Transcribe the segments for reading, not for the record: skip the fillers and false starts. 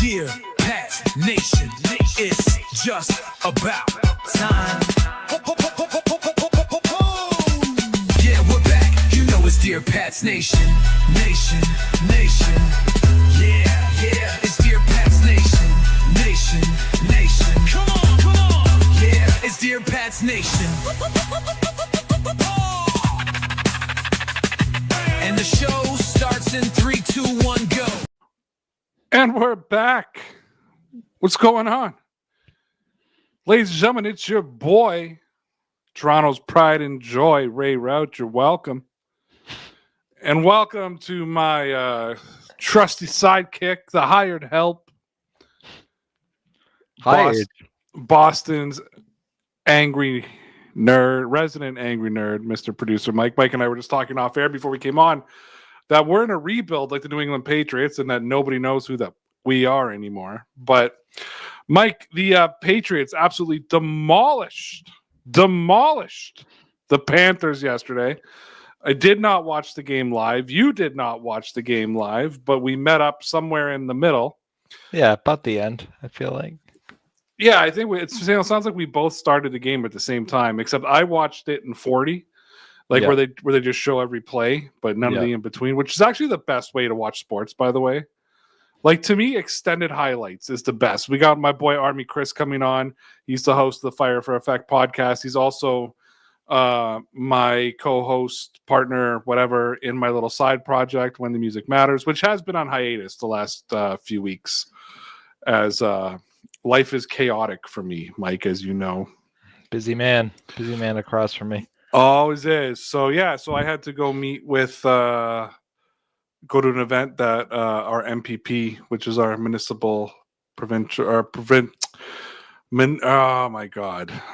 Dear Pat Nation, it's just about time. Yeah, we're back. You know it's Dear Pat's Nation. Nation. Yeah. It's Dear Pat's Nation. Nation. Come on. Yeah, it's Dear Pat's Nation. And the show starts in 3, 2, 1, go. And we're back. What's going on? Ladies and gentlemen, it's your boy, Toronto's pride and joy, Ray Rout. You're welcome. And welcome to my trusty sidekick, the hired help. Boston's angry nerd, resident angry nerd, Mr. Producer Mike. Mike and I were just talking off air before we came on that we're in a rebuild like the New England Patriots and that nobody knows who we are anymore. But Mike, the Patriots absolutely demolished the Panthers yesterday. I did not watch the game live. You did not watch the game live, but we met up somewhere in the middle. Yeah, about the end, I feel like. Yeah, I think it sounds like we both started the game at the same time, except I watched it in 40, where they just show every play, but none of the in between, which is actually the best way to watch sports, by the way. Like, to me, extended highlights is the best. We got my boy Army Chris coming on. He used to host the Fire for Effect podcast. He's also my co-host, partner, whatever, in my little side project, When the Music Matters, which has been on hiatus the last few weeks as life is chaotic for me, Mike, as you know. Busy man across from me. Always is. So I had to go meet with, go to an event that our MPP, which is our municipal provincial, our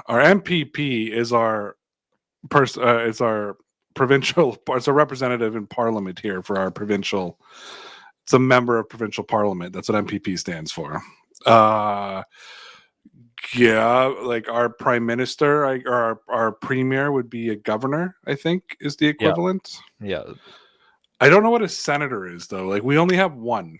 MPP is our provincial, it's a representative in Parliament here for our provincial. It's a member of provincial Parliament. That's what MPP stands for. Like our prime minister, or our premier would be a governor, I think is the equivalent. Yeah. I don't know what a senator is though. Like, we only have one.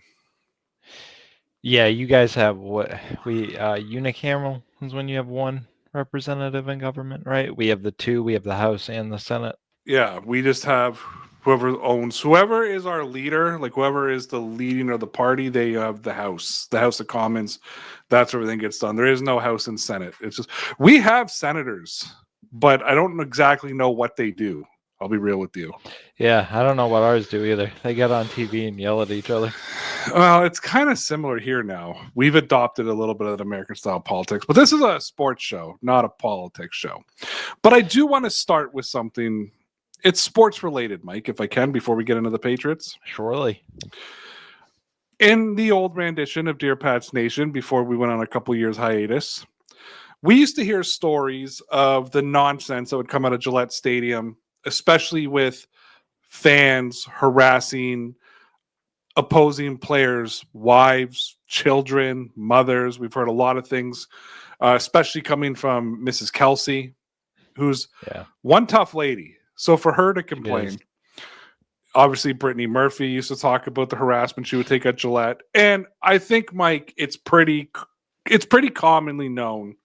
Yeah, you guys have what unicameral is when you have one representative in government, right? We have the two. We have the House and the Senate. Yeah, we just have whoever is our leader, like whoever is the leading of the party, they have the House of Commons. That's where everything gets done. There is no House and Senate. It's just, we have senators, but I don't exactly know what they do. I'll be real with you. Yeah, I don't know what ours do either. They get on TV and yell at each other. Well, it's kind of similar here now. We've adopted a little bit of that American-style politics, but this is a sports show, not a politics show. But I do want to start with something. It's sports-related, Mike, if I can, before we get into the Patriots. Surely. In the old rendition of Dear Pat's Nation, before we went on a couple years hiatus, we used to hear stories of the nonsense that would come out of Gillette Stadium, especially with fans harassing opposing players' wives, children, mothers. We've heard a lot of things, especially coming from Mrs. Kelsey, who's one tough lady. So for her to complain, obviously Brittany Murphy used to talk about the harassment she would take at Gillette. And I think, Mike, it's pretty commonly known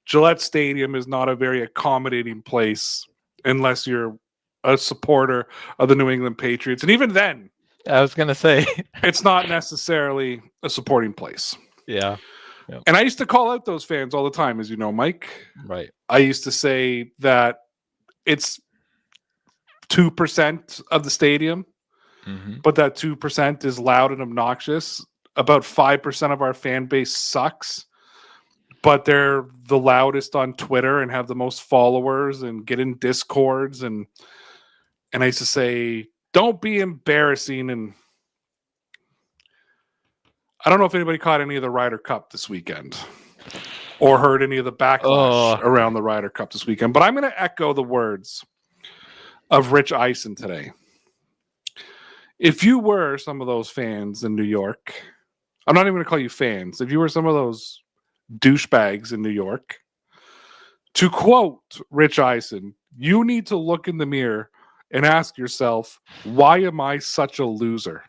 Gillette Stadium is not a very accommodating place unless you're a supporter of the New England Patriots. And even then, I was going to say, it's not necessarily a supporting place. Yeah. Yep. And I used to call out those fans all the time, as you know, Mike. Right. I used to say that it's 2% of the stadium, but that 2% is loud and obnoxious. About 5% of our fan base sucks, but they're the loudest on Twitter and have the most followers and get in discords. And I used to say, don't be embarrassing. And I don't know if anybody caught any of the Ryder Cup this weekend or heard any of the backlash around the Ryder Cup this weekend, but I'm going to echo the words of Rich Eisen today. If you were some of those fans in New York, I'm not even going to call you fans. If you were some of those douchebags in New York, to quote Rich Eisen, you need to look in the mirror and ask yourself, why am I such a loser?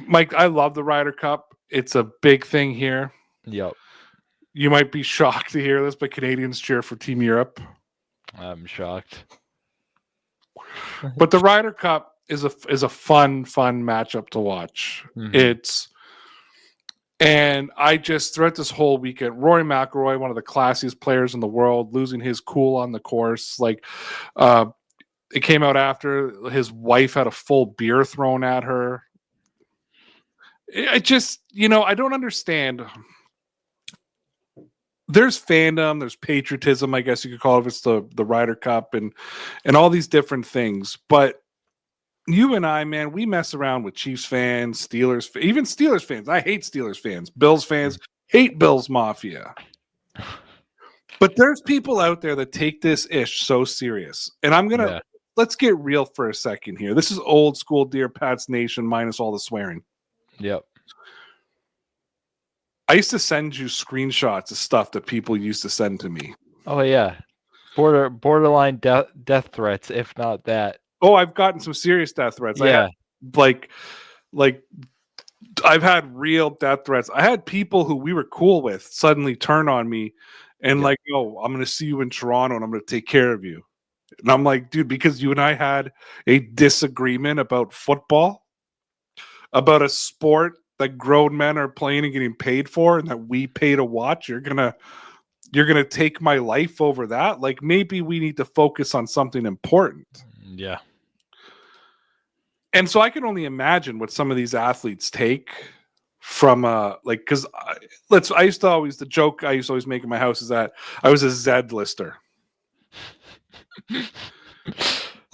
Mike, I love the Ryder Cup. It's a big thing here. Yep. You might be shocked to hear this, but Canadians cheer for Team Europe. I'm shocked. But the Ryder Cup is a fun matchup to watch. Mhm. And I just throughout this whole weekend, Rory McIlroy, one of the classiest players in the world, losing his cool on the course. Like, it came out after his wife had a full beer thrown at her. I just, I don't understand. There's fandom, there's patriotism, I guess you could call it, if it's the Ryder Cup and all these different things. But you and I, man, we mess around with Chiefs fans, Steelers, even Steelers fans. I hate Steelers fans. Bills fans hate Bills Mafia. But there's people out there that take this ish so serious. And let's get real for a second here. This is old school Dear Pats Nation minus all the swearing. Yep. I used to send you screenshots of stuff that people used to send to me. Oh yeah. Borderline death threats, if not that. Oh, I've gotten some serious death threats. Yeah. Like I've had real death threats. I had people who we were cool with suddenly turn on me and I'm going to see you in Toronto and I'm going to take care of you. And I'm like, dude, because you and I had a disagreement about football, about a sport that grown men are playing and getting paid for and that we pay to watch, you're going to take my life over that? Like, maybe we need to focus on something important. Yeah. And so I can only imagine what some of these athletes take from because I used to always make in my house is that I was a Z lister.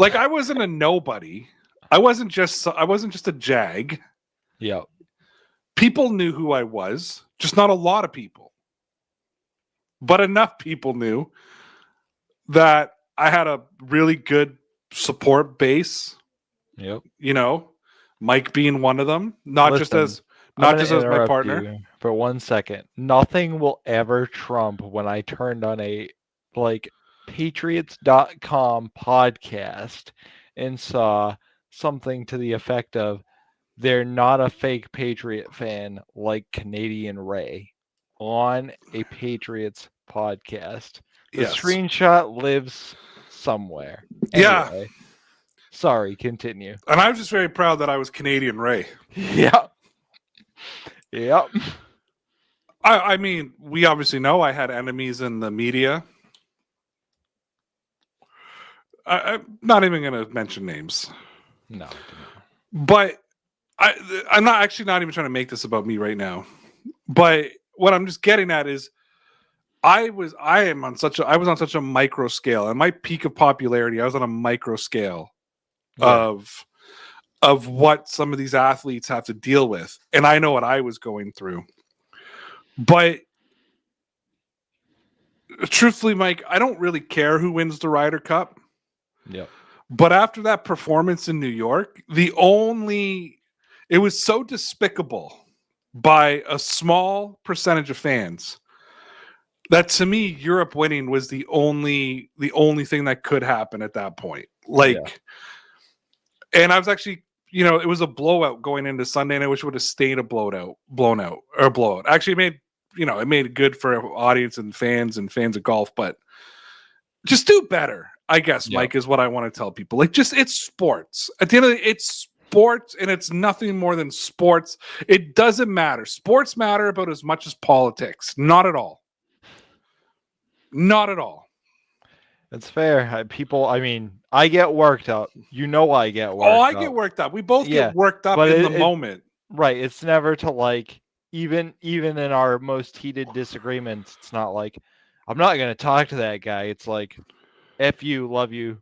Like, I wasn't a nobody. I wasn't just a jag. Yeah. People knew who I was, just not a lot of people. But enough people knew that I had a really good support base. Yep. Mike being one of them, not just as my partner. For 1 second. Nothing will ever trump when I turned on a Patriots.com podcast and saw something to the effect of, they're not a fake Patriot fan like Canadian Ray on a Patriots podcast. The screenshot lives somewhere. Anyway, yeah. Sorry, continue. And I was just very proud that I was Canadian Ray. Yep. Yep. I mean, we obviously know I had enemies in the media. I'm not even going to mention names. No. But I'm not even trying to make this about me right now. But what I'm just getting at is I was on such a micro scale. At my peak of popularity, I was on a micro scale of what some of these athletes have to deal with. And I know what I was going through. But truthfully, Mike, I don't really care who wins the Ryder Cup. Yep. But after that performance in New York, it was so despicable by a small percentage of fans that, to me, Europe winning was the only thing that could happen at that point. And I was actually, it was a blowout going into Sunday, and I wish it would have stayed a blowout. Actually, it made it good for audience and fans of golf, but just do better, I guess, Mike, is what I want to tell people. It's sports. At the end of the day, it's sports, and it's nothing more than sports. It doesn't matter. Sports matter about as much as politics. Not at all. Not at all. It's fair. I get worked up. I get worked up. Oh, I get worked up. We both get worked up in the moment. Right. It's never to even in our most heated disagreements, it's not like, I'm not going to talk to that guy. It's like, F you, love you,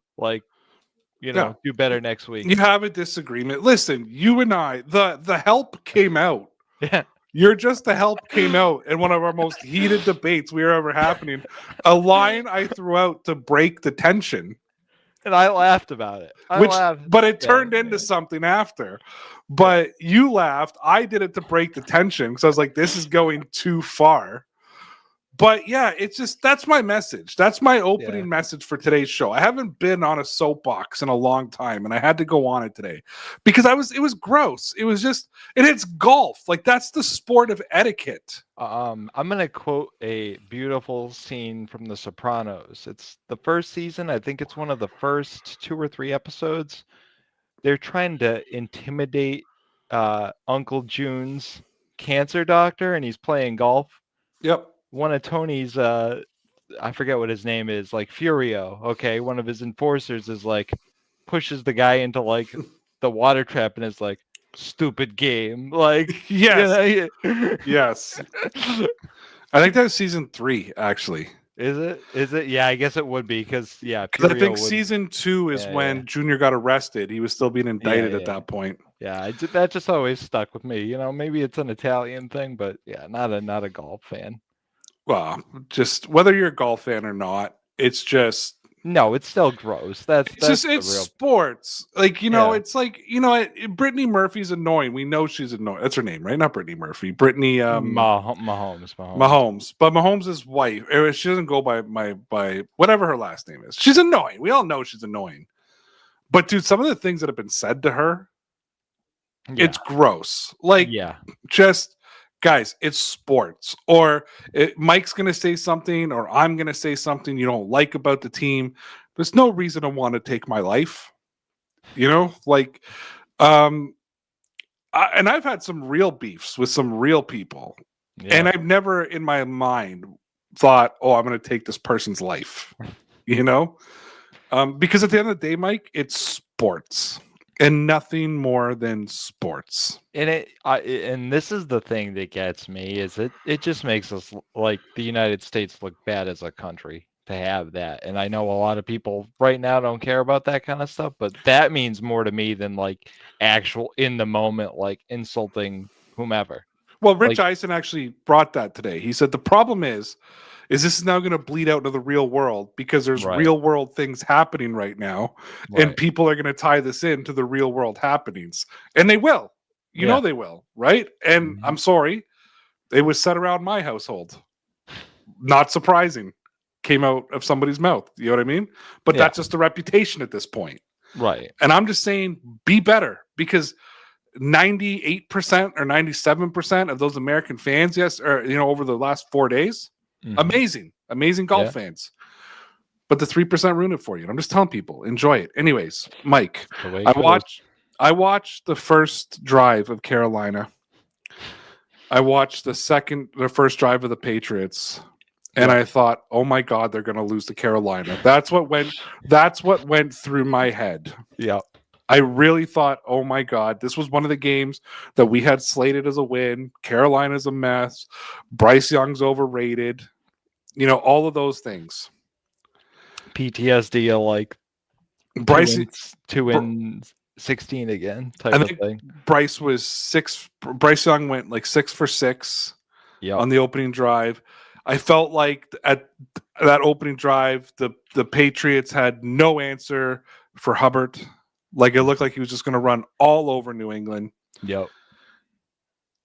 do better next week. You have a disagreement. Listen, you and I, the help came out. Yeah. The help came out in one of our most heated debates we were ever happening. A line I threw out to break the tension. And I laughed about it. But it turned into something after. But you laughed. I did it to break the tension because I was like, this is going too far. But yeah, it's just that's my message. That's my opening message for today's show. I haven't been on a soapbox in a long time, and I had to go on it today because it was gross. It was just, and it's golf. Like that's the sport of etiquette. I'm gonna quote a beautiful scene from The Sopranos. It's the first season. I think it's one of the first 2 or 3 episodes. They're trying to intimidate Uncle June's cancer doctor, and he's playing golf. Yep. One of Tony's I forget what his name is, like Furio. Okay, one of his enforcers is like pushes the guy into like the water trap and is like, stupid game. Like, Yes. you know, Yes. I think that was season 3, actually. Is it? Is it? Yeah, I guess it would be because yeah, Because I Furio think would, season 2 is Yeah, when yeah. Junior got arrested. He was still being indicted at yeah. that point. yeah, that just always stuck with me. You know, maybe it's an Italian thing, but yeah, not a golf fan. Well, just whether you're a golf fan or not, it's just No, it's still gross. That's it's the real. sports. Like, you know, Yeah. it's like, you know, Brittany Murphy's annoying. We know she's annoying. That's her name, right? Not Brittany Murphy. Brittany Mahomes. Mahomes. But Mahomes' wife, she doesn't go by whatever her last name is. She's annoying. We all know she's annoying. But dude, some of the things that have been said to her, it's gross. Like, yeah, just guys, it's sports. Or Mike's going to say something, or I'm going to say something you don't like about the team. There's no reason to want to take my life. You know, like, and I've had some real beefs with some real people, and I've never in my mind thought, oh, I'm going to take this person's life. You know, because at the end of the day, Mike, it's sports. And nothing more than sports. And and this is the thing that gets me is it just makes us like the United States look bad as a country to have that. And I know a lot of people right now don't care about that kind of stuff, but that means more to me than like actual in the moment like insulting whomever. Well, Rich Eisen actually brought that today. He said the problem is this is now going to bleed out into the real world because there's real world things happening right now, and people are going to tie this into the real world happenings, and they will. You know they will, right? And I'm sorry, it was said around my household. Not surprising, came out of somebody's mouth. You know what I mean? But that's just a reputation at this point, right? And I'm just saying, be better because 98% or 97% of those American fans, or over the last 4 days. Amazing golf fans, but the 3% ruined it for you. I'm just telling people, enjoy it. Anyways, Mike, I watched the first drive of Carolina. I watched the first drive of the Patriots, and I thought, oh my God, they're going to lose to Carolina. That's what went through my head. Yeah. I really thought, oh my God, this was one of the games that we had slated as a win. Carolina's a mess. Bryce Young's overrated. All of those things. PTSD of like Bryce 2-16 again type of thing. Bryce was 6. Bryce Young went like 6 for 6 on the opening drive. I felt like at that opening drive, the Patriots had no answer for Hubbard. Like it looked like he was just going to run all over New England. Yep.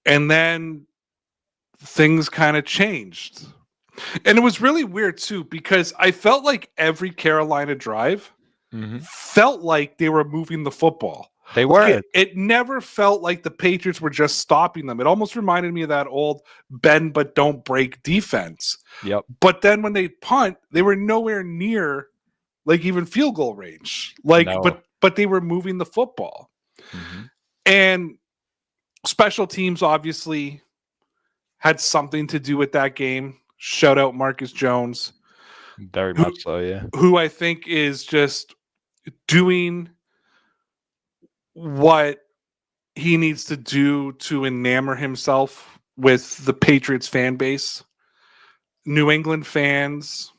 And then things kind of changed. And it was really weird too, because I felt like every Carolina drive felt like they were moving the football. They were. Like it never felt like the Patriots were just stopping them. It almost reminded me of that old bend but don't break defense. Yep. But then when they punt, they were nowhere near like even field goal range. Like, but they were moving the football. And special teams obviously had something to do with that game. Shout out Marcus Jones. Very much so, yeah. Who I think is just doing what he needs to do to enamor himself with the Patriots fan base. New England fans,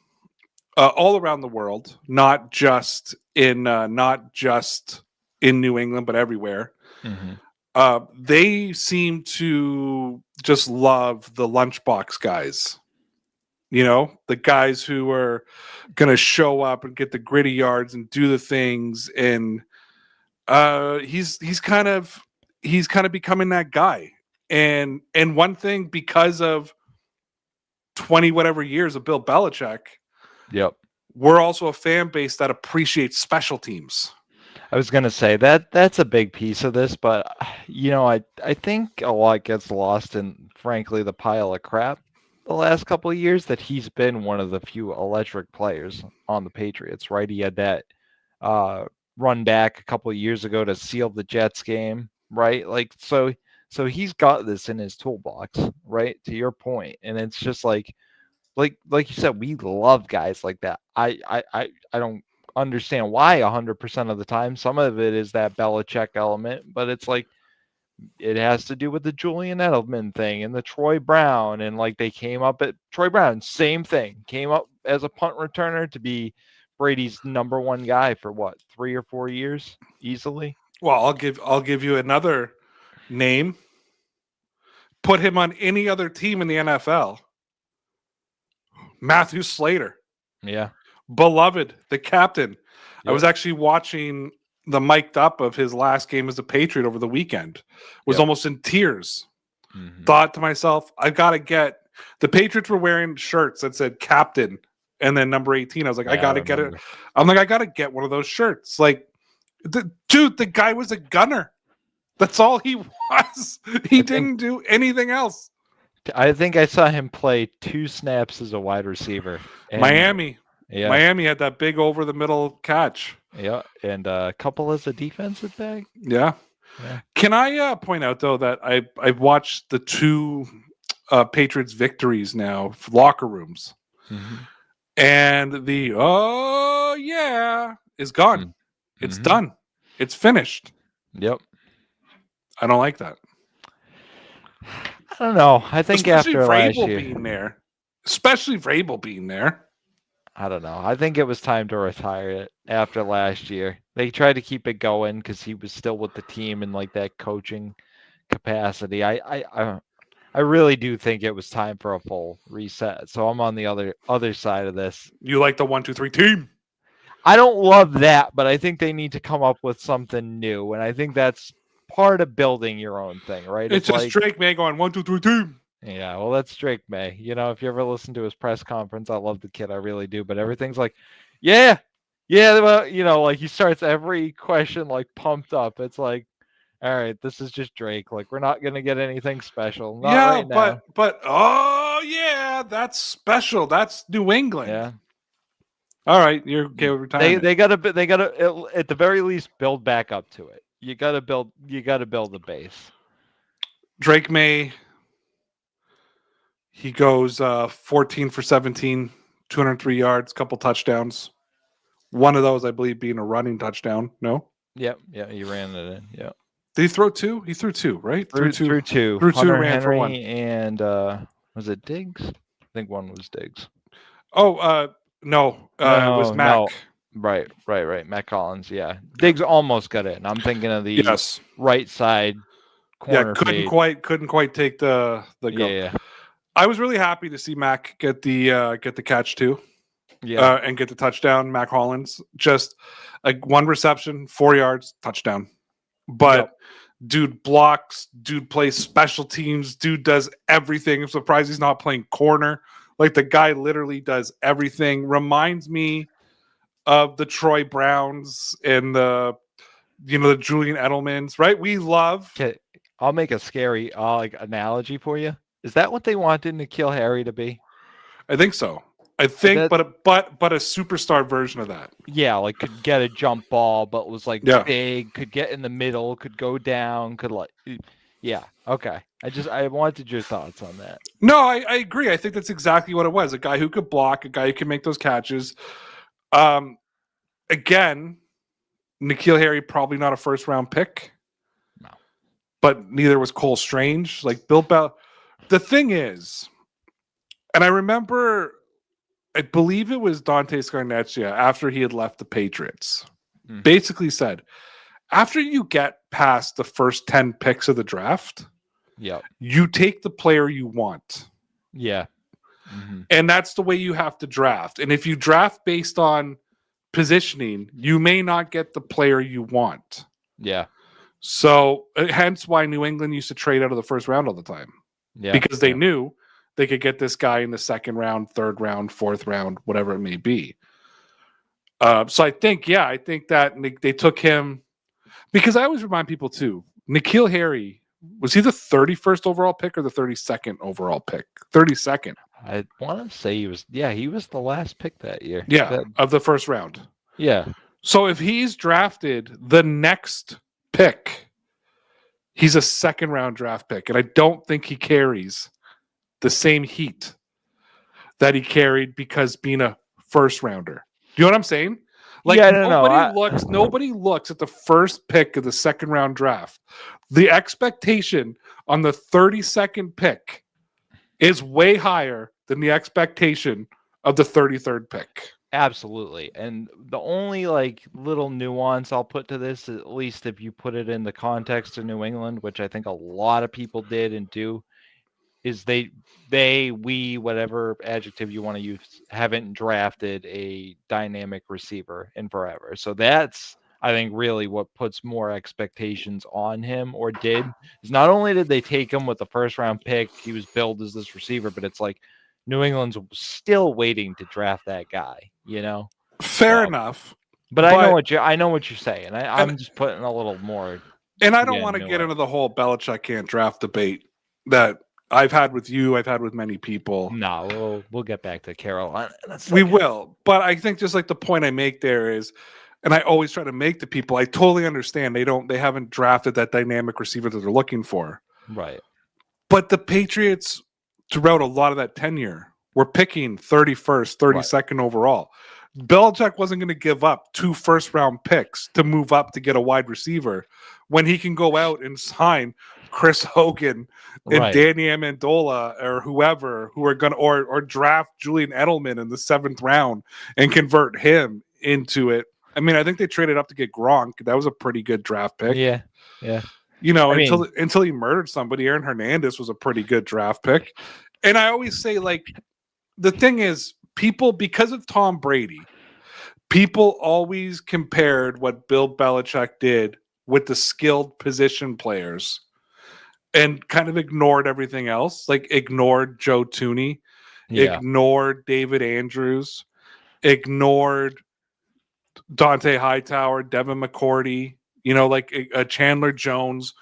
all around the world, not just in New England, but everywhere. They seem to just love the lunchbox guys. The guys who are going to show up and get the gritty yards and do the things. And he's kind of becoming that guy. And one thing, because of 20 whatever years of Bill Belichick, Yep. we're also a fan base that appreciates special teams. I was gonna say that's a big piece of this, but I think a lot gets lost in, frankly, the pile of crap the last couple of years that he's been one of the few electric players on the Patriots, right? He had that run back a couple of years ago to seal the Jets game, right? Like so he's got this in his toolbox, right? To your point, and it's just like you said, we love guys like that. I don't understand why 100% of the time. Some of it is that Belichick element, but it's like it has to do with the Julian Edelman thing and the Troy Brown, and like they came up at Troy Brown, same thing, came up as a punt returner to be Brady's number one guy for what, 3 or 4 years easily. Well, I'll give you another name. Put him on any other team in the NFL. Matthew Slater. Yeah. Beloved, the captain. Yep. I was actually watching the mic'd up of his last game as a Patriot over the weekend. Was almost in tears. Mm-hmm. Thought to myself, I gotta get the Patriots were wearing shirts that said captain and then number 18. I was like, I gotta get it. I'm like, I gotta get one of those shirts. Like, dude, the guy was a gunner. That's all he was. He didn't do anything else. I think I saw him play 2 snaps as a wide receiver. Miami. Yeah. Miami had that big over the middle catch. Yeah, and a couple as a defensive back. Yeah. Can I point out though that I've watched the 2 Patriots victories now, locker rooms, and the is gone. It's done. It's finished. Yep. I don't like that. I don't know. I think especially after last Vrabel year, being there, especially Vrabel being there. I don't know. I think it was time to retire it after last year. They tried to keep it going because he was still with the team in like that coaching capacity. I really do think it was time for a full reset. So I'm on the other side of this. You like the 1-2-3 team? I don't love that, but I think they need to come up with something new, and I think that's part of building your own thing, right? It's just like Drake May going 1-2-3 team. Yeah, well, that's Drake May. You know, if you ever listen to his press conference, I love the kid, I really do. But everything's like, yeah. Well, you know, like he starts every question like pumped up. It's like, all right, this is just Drake. Like we're not gonna get anything special. Not right now. but oh yeah, that's special. That's New England. Yeah. All right, you're okay with retirement. They gotta at the very least build back up to it. You gotta build the base. Drake May. He goes 14 for 17, 203 yards, couple touchdowns. One of those, I believe, being a running touchdown. No? Yep. Yeah, he ran it in. Yeah. Did he throw 2? He threw 2, right? Threw 2. Threw 2, Hunter ran Henry for 1. And was it Diggs? I think one was Diggs. Oh, no. It was Mac. No. Right. Matt Collins, yeah. Diggs almost got in. I'm thinking of the right side corner. Yeah, couldn't quite take the go. Yeah. I was really happy to see Mac get the catch too. Yeah. And get the touchdown. Mac Hollins, just like 1 reception, 4 yards, touchdown. But dude blocks, dude plays special teams, dude does everything. I'm surprised he's not playing corner. Like the guy literally does everything. Reminds me of the Troy Browns and the Julian Edelmans, right? We love. Okay, I'll make a scary analogy for you. Is that what they wanted N'Keal Harry to be? I think so. I think, but a superstar version of that. Yeah, like could get a jump ball, but was like big, could get in the middle, could go down, okay. I wanted your thoughts on that. No, I agree. I think that's exactly what it was. A guy who could block, a guy who can make those catches. Again, N'Keal Harry probably not a first round pick. No. But neither was Cole Strange. Like Bill Bell. The thing is, and I remember, I believe it was Dante Scarnecchia after he had left the Patriots, basically said, after you get past the first 10 picks of the draft, you take the player you want. Yeah. And that's the way you have to draft. And if you draft based on positioning, you may not get the player you want. Yeah. So hence why New England used to trade out of the first round all the time. Yeah. Because they knew they could get this guy in the second round, third round, fourth round, whatever it may be. So I think that they took him because I always remind people too, N'Keal Harry, was he the 31st overall pick or the 32nd overall pick? 32nd. I want to say he was the last pick that year. Yeah, of the first round. Yeah. So if he's drafted the next pick, he's a second round draft pick. And I don't think he carries the same heat that he carried because being a first rounder. Do you know what I'm saying? Like, yeah, I don't know. Nobody looks at the first pick of the second round draft. The expectation on the 32nd pick is way higher than the expectation of the 33rd pick. Absolutely. And the only like little nuance I'll put to this, at least if you put it in the context of New England, which I think a lot of people did and do, is we, whatever adjective you want to use, haven't drafted a dynamic receiver in forever. So that's, I think, really what puts more expectations on him, or did, is not only did they take him with the first round pick, he was billed as this receiver, but it's like New England's still waiting to draft that guy, you know? Fair enough. But I know what you're saying. I'm just putting a little more. And I don't want to get into the whole Belichick can't draft debate that I've had with you, I've had with many people. No, we'll get back to Carolina. We will. But I think just like the point I make there is, and I always try to make to people, I totally understand they haven't drafted that dynamic receiver that they're looking for. Right. But the Patriots, throughout a lot of that tenure, were picking 31st, 32nd overall. Belichick wasn't going to give up 2 first-round picks to move up to get a wide receiver when he can go out and sign Chris Hogan and Danny Amendola or whoever who are going to or draft Julian Edelman in the 7th round and convert him into it. I mean, I think they traded up to get Gronk. That was a pretty good draft pick. Yeah. You know, until he murdered somebody, Aaron Hernandez was a pretty good draft pick. And I always say, like, the thing is, people, because of Tom Brady, people always compared what Bill Belichick did with the skilled position players and kind of ignored everything else. Like, ignored Joe Thuney, ignored David Andrews, ignored Dante Hightower, Devin McCourty, you know, like Chandler Jones,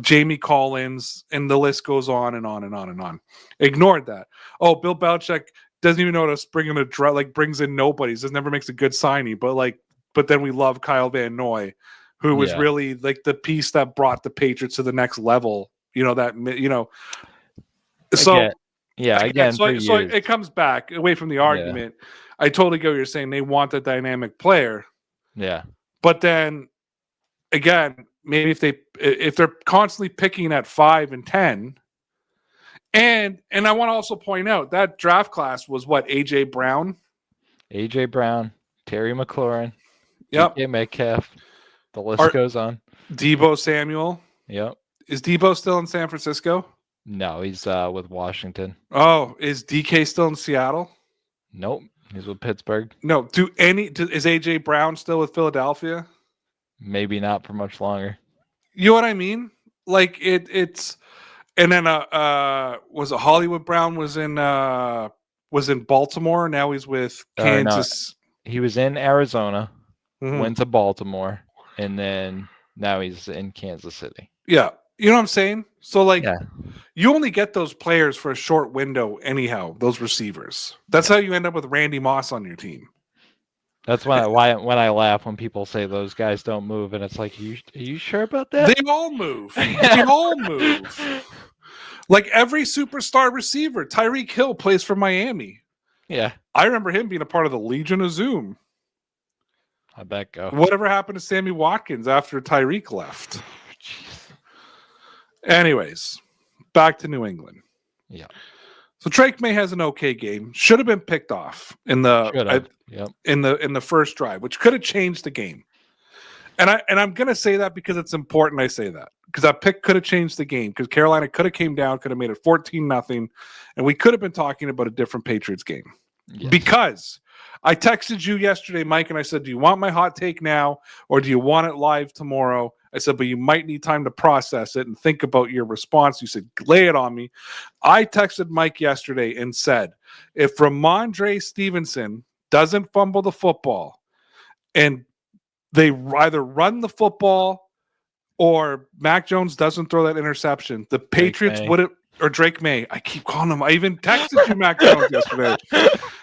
Jamie Collins, and the list goes on and on and on and on. Ignored that. Oh, Bill Belichick doesn't even know how to bring in brings in nobodies, just never makes a good signing. But then we love Kyle Van Noy, who was really like the piece that brought the Patriots to the next level. You know, that, you know, so so it comes back away from the argument. I totally get what you're saying. They want the dynamic player. Yeah. But then again, maybe if they're constantly picking at 5 and 10, and I want to also point out that draft class was what, AJ Brown, Terry McLaurin, DK Metcalf, the list goes on. Debo Samuel. Yep. Is Debo still in San Francisco? No, he's with Washington. Oh, is DK still in Seattle? Nope, he's with Pittsburgh. No, is AJ Brown still with Philadelphia? Maybe not for much longer. You know what I mean? Like it's, and then was it Hollywood Brown was in Baltimore. Now he's with Kansas. No. He was in Arizona, went to Baltimore, and then now he's in Kansas City. Yeah. You know what I'm saying? So, like, you only get those players for a short window anyhow, those receivers. That's how you end up with Randy Moss on your team. That's when I laugh when people say those guys don't move, and it's like, are you sure about that? They all move. They all move. Like every superstar receiver, Tyreek Hill plays for Miami. Yeah. I remember him being a part of the Legion of Zoom. How'd that go? Whatever happened to Sammy Watkins after Tyreek left? Anyways, back to New England. Yeah. So Drake May has an okay game. Should have been picked off in the in the first drive, which could have changed the game. And I'm gonna say that because it's important. I say that because that pick could have changed the game because Carolina could have came down, could have made it 14-0, and we could have been talking about a different Patriots game. Yes. Because I texted you yesterday, Mike, and I said, do you want my hot take now or do you want it live tomorrow? I said, but you might need time to process it and think about your response. You said, lay it on me. I texted Mike yesterday and said, if Ramondre Stevenson doesn't fumble the football and they either run the football or Mac Jones doesn't throw that interception, the Patriots would have, or Drake May. I keep calling him. I even texted you Mac Jones yesterday.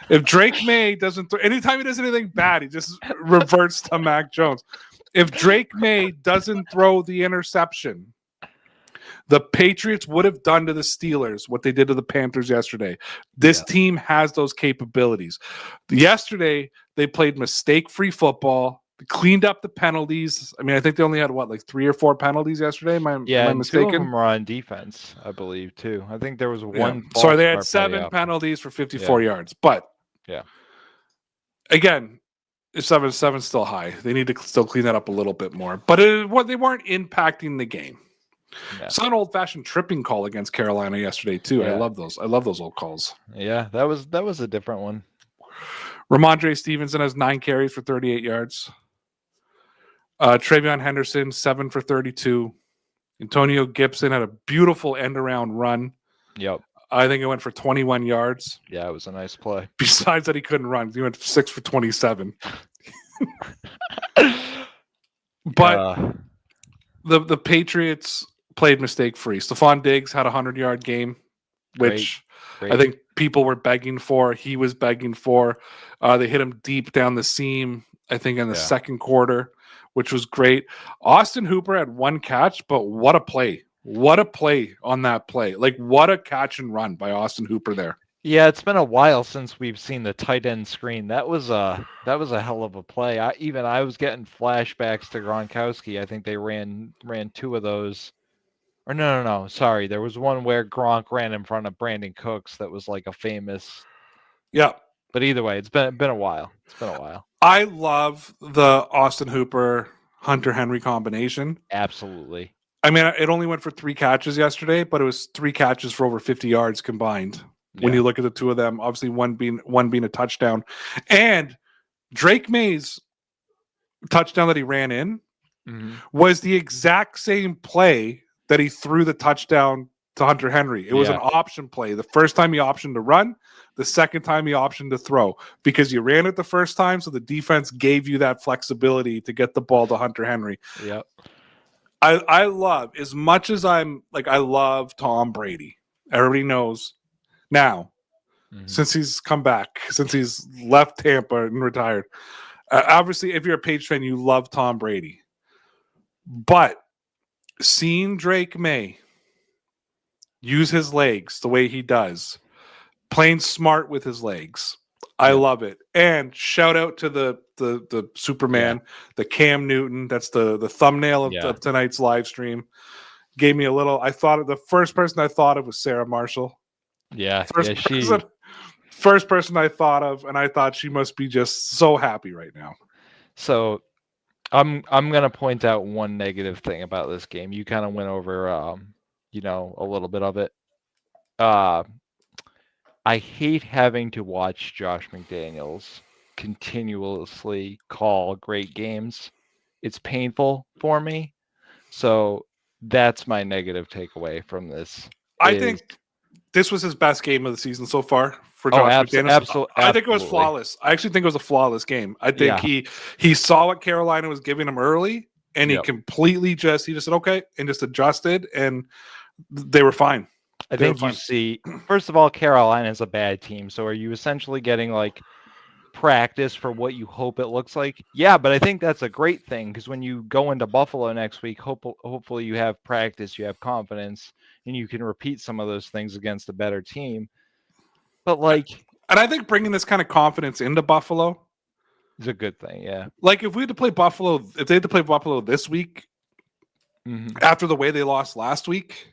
If Drake May doesn't throw, anytime he does anything bad, he just reverts to Mac Jones. If Drake May doesn't throw the interception, the Patriots would have done to the Steelers what they did to the Panthers yesterday. This team has those capabilities. Yesterday, they played mistake-free football, cleaned up the penalties. I mean, I think they only had, like 3 or 4 penalties yesterday? Am I mistaken? 2 of them were on defense, I believe, too. I think there was one. Sorry, they had 7 penalties for 54 yards. But, again, 7's still high. They need to still clean that up a little bit more. But they weren't impacting the game. Yeah. Saw an old-fashioned tripping call against Carolina yesterday too. I love those. I love those old calls. Yeah, that was a different one. Ramondre Stevenson has 9 carries for 38 yards. Travion Henderson 7 for 32. Antonio Gibson had a beautiful end-around run. Yep. I think it went for 21 yards. Yeah, it was a nice play. Besides that, he couldn't run. He went 6 for 27. But the Patriots played mistake-free. Stephon Diggs had a 100-yard game, which Great. I think people were begging for. He was begging for. They hit him deep down the seam, I think, in the second quarter, which was great. Austin Hooper had 1 catch, but what a play. What a play on that play. Like, what a catch and run by Austin Hooper there. Yeah, it's been a while since we've seen the tight end screen. That was a hell of a play. I was getting flashbacks to Gronkowski. I think they ran 2 of those. Or no. Sorry, there was one where Gronk ran in front of Brandon Cooks that was like a famous. Yeah. But either way, it's been a while. It's been a while. I love the Austin Hooper Hunter Henry combination. Absolutely. I mean, it only went for 3 catches yesterday, but it was 3 catches for over 50 yards combined. When you look at the 2 of them, obviously one being a touchdown, and Drake May's touchdown that he ran in was the exact same play that he threw the touchdown to Hunter Henry. It was an option play. The first time he optioned to run, the second time he optioned to throw, because you ran it the first time, so the defense gave you that flexibility to get the ball to Hunter Henry. Yep. I love, as much as I love Tom Brady. Everybody knows now, since he's come back, since he's left Tampa and retired. Obviously, if you're a Patriots fan, you love Tom Brady. But seeing Drake May use his legs the way he does, playing smart with his legs, I love it. And shout out to the Superman, the Cam Newton. That's the thumbnail of tonight's live stream. Gave me a little. The first person I thought of was Sarah Marshall. Yeah, first person I thought of, and I thought she must be just so happy right now. So I'm gonna point out one negative thing about this game. You kind of went over a little bit of it. I hate having to watch Josh McDaniels continuously call great games. It's painful for me. So that's my negative takeaway from this. I think this was his best game of the season so far for Josh McDaniels. Absolutely. I think it was flawless. I actually think it was a flawless game. I think he saw what Carolina was giving him early, and he completely just said, okay, and just adjusted, and they were fine. I think you see, first of all, Carolina is a bad team. So are you essentially getting like practice for what you hope it looks like? Yeah, but I think that's a great thing, because when you go into Buffalo next week, hopefully you have practice, you have confidence, and you can repeat some of those things against a better team. But and I think bringing this kind of confidence into Buffalo is a good thing. Yeah. Like if they had to play Buffalo this week after the way they lost last week,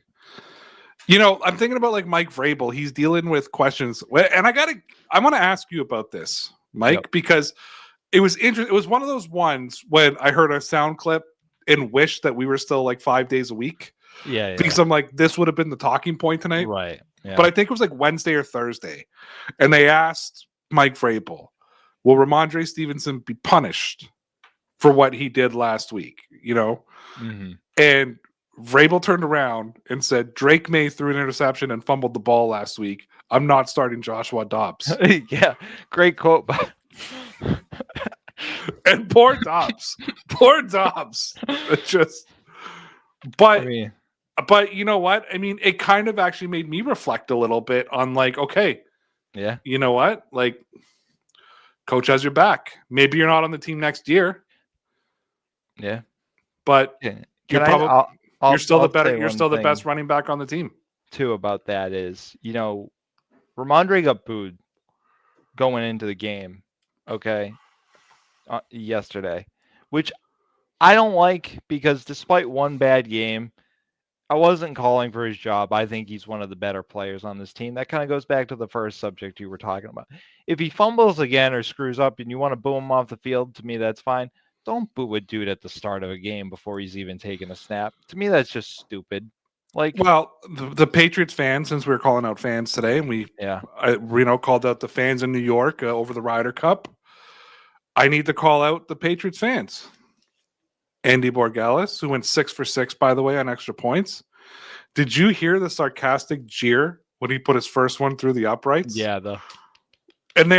I'm thinking about like Mike Vrabel. He's dealing with questions, and I want to ask you about this, Mike, because it was interesting. It was one of those ones when I heard a sound clip and wished that we were still like 5 days a week. Yeah. Because I'm like, this would have been the talking point tonight. Right. Yeah. But I think it was like Wednesday or Thursday. And they asked Mike Vrabel, will Ramondre Stevenson be punished for what he did last week? Mm-hmm. And Vrabel turned around and said, Drake May threw an interception and fumbled the ball last week. I'm not starting Joshua Dobbs. Yeah, great quote. And poor Dobbs. It's just, but I mean, you know what? I mean, it kind of actually made me reflect a little bit on like, okay, yeah, you know what? Like, coach has your back. Maybe you're not on the team next year, yeah. but Can you're I? probably I'll you're still the say you're one still the thing, best running back on the team. too, about that is, Ramondre got booed going into the game, okay, yesterday, which I don't like, because despite one bad game, I wasn't calling for his job. I think he's one of the better players on this team. That kind of goes back to the first subject you were talking about. If he fumbles again or screws up and you want to boo him off the field, to me, that's fine. Don't boo a dude at the start of a game before he's even taken a snap. To me, that's just stupid. Like, Well, the Patriots fans, since we were calling out fans today, and we yeah, called out the fans in New York over the Ryder Cup, I need to call out the Patriots fans. Andy Borgalis, who went 6 for 6, by the way, on extra points. Did you hear the sarcastic jeer when he put his first one through the uprights? yeah, And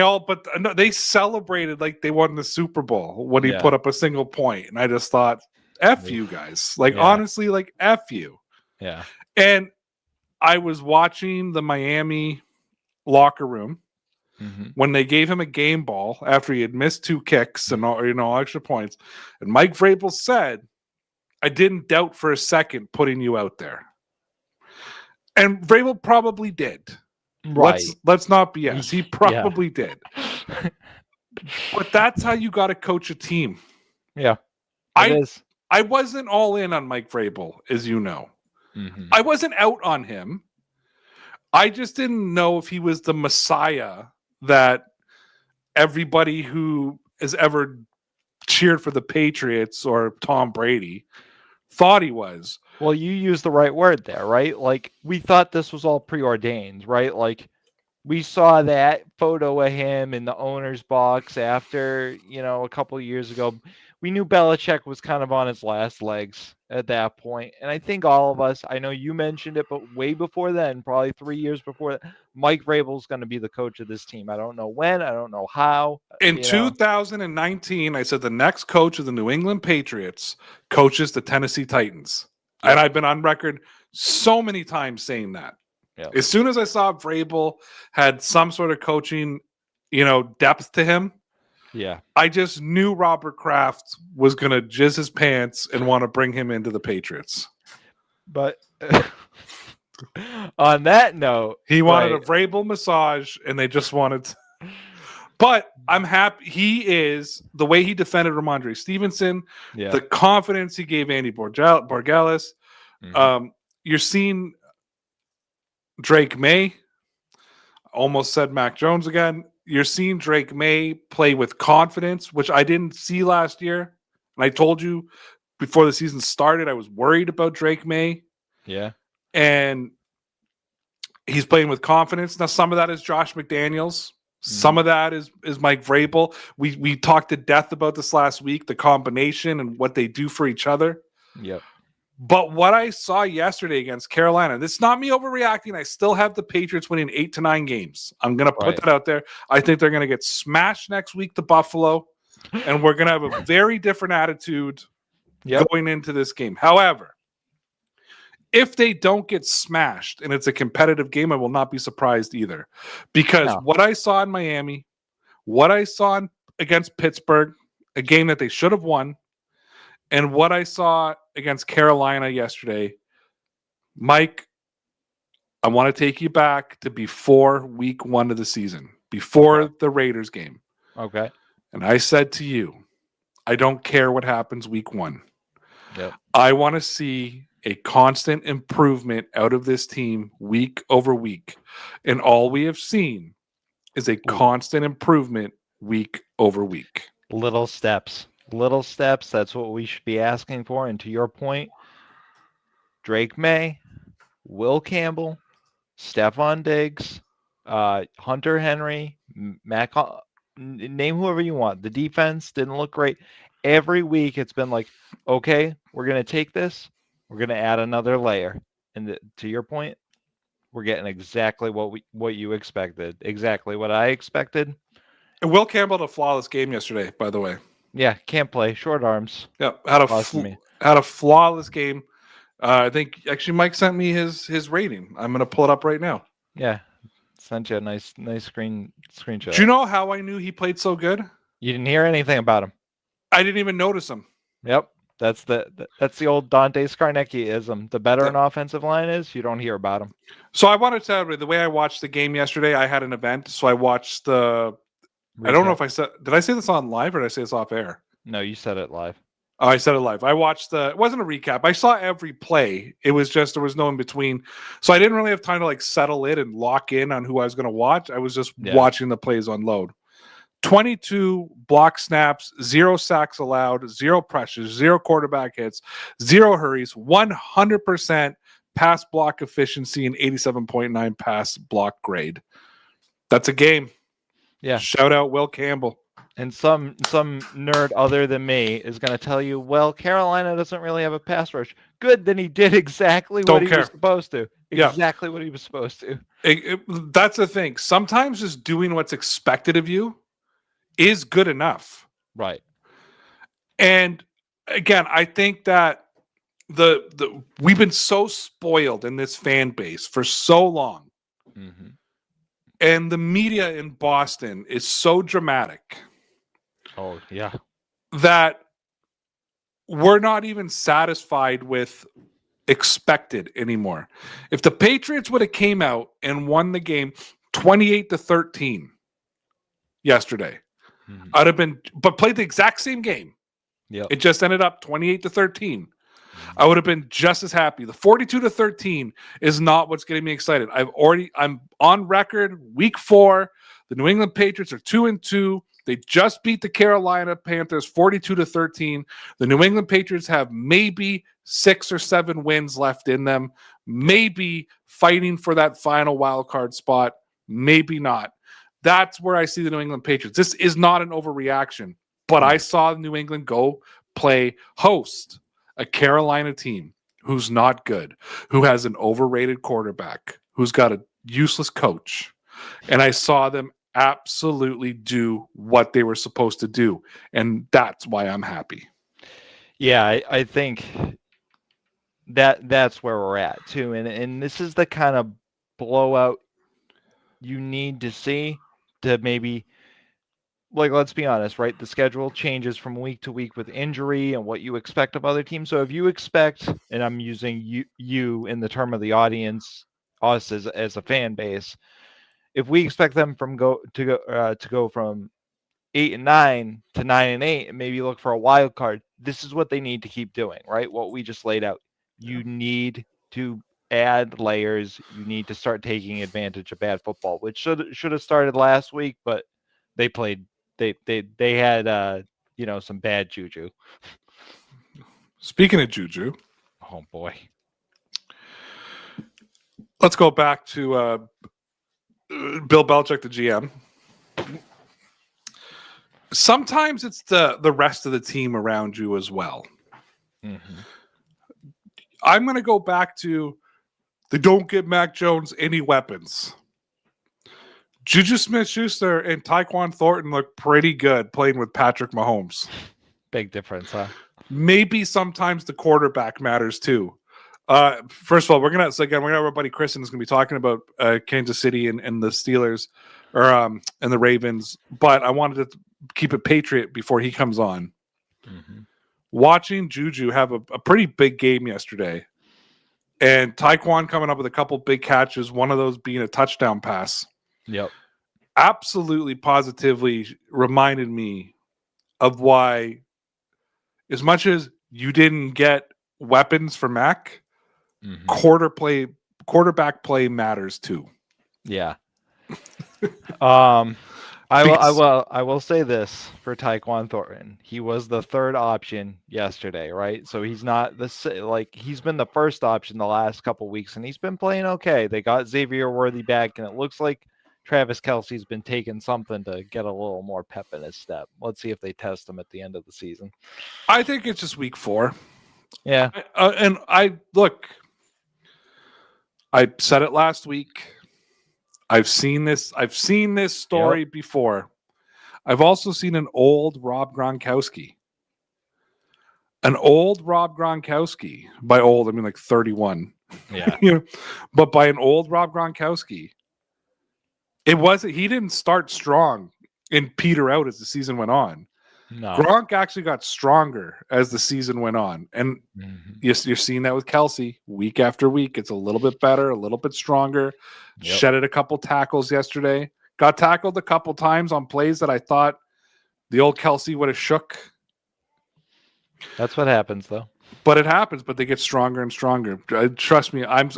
they celebrated like they won the Super Bowl when he put up a single point. And I just thought, F you guys. Like, honestly, like, F you. yeah. And I was watching the Miami locker room when they gave him a game ball after he had missed 2 kicks and all extra points. And Mike Vrabel said, I didn't doubt for a second putting you out there. And Vrabel probably did. Right. Let's not BS. He probably did. But that's how you got to coach a team. Yeah. I wasn't all in on Mike Vrabel, as you know. I wasn't out on him. I just didn't know if he was the messiah that everybody who has ever cheered for the Patriots or Tom Brady thought he was. Well, you used the right word there, right? Like, we thought this was all preordained, right? Like, we saw that photo of him in the owner's box after, a couple of years ago. We knew Belichick was kind of on his last legs at that point. And I think all of us, I know you mentioned it, but way before then, probably 3 years before that, Mike Vrabel's going to be the coach of this team. I don't know when, I don't know how. In 2019, I said the next coach of the New England Patriots coaches the Tennessee Titans. And I've been on record so many times saying that. Yeah. As soon as I saw Vrabel had some sort of coaching, depth to him, I just knew Robert Kraft was going to jizz his pants and want to bring him into the Patriots. But on that note, he wanted a Vrabel massage, and they just wanted to... But I'm happy he is, the way he defended Ramondre Stevenson, the confidence he gave Andy Borgalis. You're seeing Drake May, almost said Mac Jones again. You're seeing Drake May play with confidence, which I didn't see last year. And I told you before the season started, I was worried about Drake May. Yeah. And he's playing with confidence. Now, some of that is Josh McDaniels. Some of that is Mike Vrabel. We talked to death about this last week, the combination and what they do for each other. Yep. But what I saw yesterday against Carolina, this is not me overreacting. I still have the Patriots winning 8 to 9 games. I'm going to put that out there. I think they're going to get smashed next week to Buffalo, and we're going to have a very different attitude going into this game. However, if they don't get smashed and it's a competitive game, I will not be surprised either. Because what I saw in Miami, what I saw against Pittsburgh, a game that they should have won, and what I saw against Carolina yesterday, Mike, I want to take you back to before week 1 of the season, before the Raiders game. Okay. And I said to you, I don't care what happens week 1. Yep. I want to see a constant improvement out of this team week over week. And all we have seen is a constant improvement week over week. Little steps. Little steps. That's what we should be asking for. And to your point, Drake May, Will Campbell, Stephon Diggs, Hunter Henry, name whoever you want. The defense didn't look great. Every week it's been like, okay, we're going to take this. We're going to add another layer. And to your point, we're getting exactly what you expected. Exactly what I expected. And Will Campbell had a flawless game yesterday, by the way. Yeah, can't play. Short arms. Yeah, had Lost to me. a flawless game. I think actually Mike sent me his rating. I'm gonna pull it up right now. Yeah, sent you a nice screenshot. Do you know how I knew he played so good? You didn't hear anything about him. I didn't even notice him. Yep, that's the old Dante Scarnecchi-ism. The better an offensive line is, you don't hear about him. So I want to tell you the way I watched the game yesterday. I had an event, so I watched the. I don't know if I said. Did I say this on live or did I say this off air? No, you said it live. Oh, I said it live. I watched the. It wasn't a recap. I saw every play. It was just there was no in between, so I didn't really have time to like settle it and lock in on who I was going to watch. I was just watching the plays unload. 22 block snaps, 0 sacks allowed, 0 pressures, 0 quarterback hits, 0 hurries, 100% pass block efficiency, and 87.9 pass block grade. That's a game. Yeah. Shout out Will Campbell. And some nerd other than me is going to tell you, well, Carolina doesn't really have a pass rush. Good, then he did exactly what he was supposed to. Exactly what he was supposed to. That's the thing. Sometimes just doing what's expected of you is good enough. Right. And again, I think that the we've been so spoiled in this fan base for so long. Mm-hmm. And the media in Boston is so dramatic. Oh, yeah. That we're not even satisfied with expected anymore. If the Patriots would have came out and won the game 28-13 yesterday, I'd have been, but played the exact same game. Yeah. It just ended up 28-13. I would have been just as happy. The 42-13 is not what's getting me excited. I'm on record. Week 4, the New England Patriots are 2-2. They just beat the Carolina Panthers 42-13. The New England Patriots have maybe 6 or 7 wins left in them. Maybe fighting for that final wild card spot. Maybe not. That's where I see the New England Patriots. This is not an overreaction, but I saw New England go play host a Carolina team who's not good, who has an overrated quarterback, who's got a useless coach. And I saw them absolutely do what they were supposed to do. And that's why I'm happy. Yeah, I think that's where we're at too. And this is the kind of blowout you need to see to maybe, like, let's be honest, right? The schedule changes from week to week with injury and what you expect of other teams. So if you expect, and I'm using you in the term of the audience, us as a fan base, if we expect them to go from 8-9 to 9-8 and maybe look for a wild card, this is what they need to keep doing, right? What we just laid out. You need to add layers. You need to start taking advantage of bad football, which should have started last week, but they played. They had some bad juju. Speaking of juju, oh boy, let's go back to Bill Belichick, the GM. Sometimes it's the rest of the team around you as well. Mm-hmm. I'm going to go back to they don't give Mac Jones any weapons. Juju Smith-Schuster and Tyquan Thornton look pretty good playing with Patrick Mahomes. Big difference, huh? Maybe sometimes the quarterback matters too. First of all, we're gonna have our buddy Kristen is gonna be talking about Kansas City and the Steelers and the Ravens, but I wanted to keep it Patriot before he comes on. Mm-hmm. Watching Juju have a pretty big game yesterday, and Tyquan coming up with a couple big catches, one of those being a touchdown pass. Yep. Absolutely positively reminded me of why, as much as you didn't get weapons for Mac, mm-hmm. quarterback play matters too. Yeah. I will say this for Tyquan Thornton. He was the third option yesterday, right? So he's not he's been the first option the last couple weeks, and he's been playing okay. They got Xavier Worthy back, and it looks like Travis Kelce's been taking something to get a little more pep in his step. Let's see if they test him at the end of the season. I think it's just week 4. Yeah. And I said it last week. I've seen this story before. I've also seen an old Rob Gronkowski. An old Rob Gronkowski. By old, I mean like 31. Yeah. But by an old Rob Gronkowski. He didn't start strong and peter out as the season went on. No. Gronk actually got stronger as the season went on. And you're seeing that with Kelce week after week. It's a little bit better, a little bit stronger. Yep. Shedded a couple tackles yesterday. Got tackled a couple times on plays that I thought the old Kelce would have shook. That's what happens, though. But it happens, but they get stronger and stronger. Trust me, I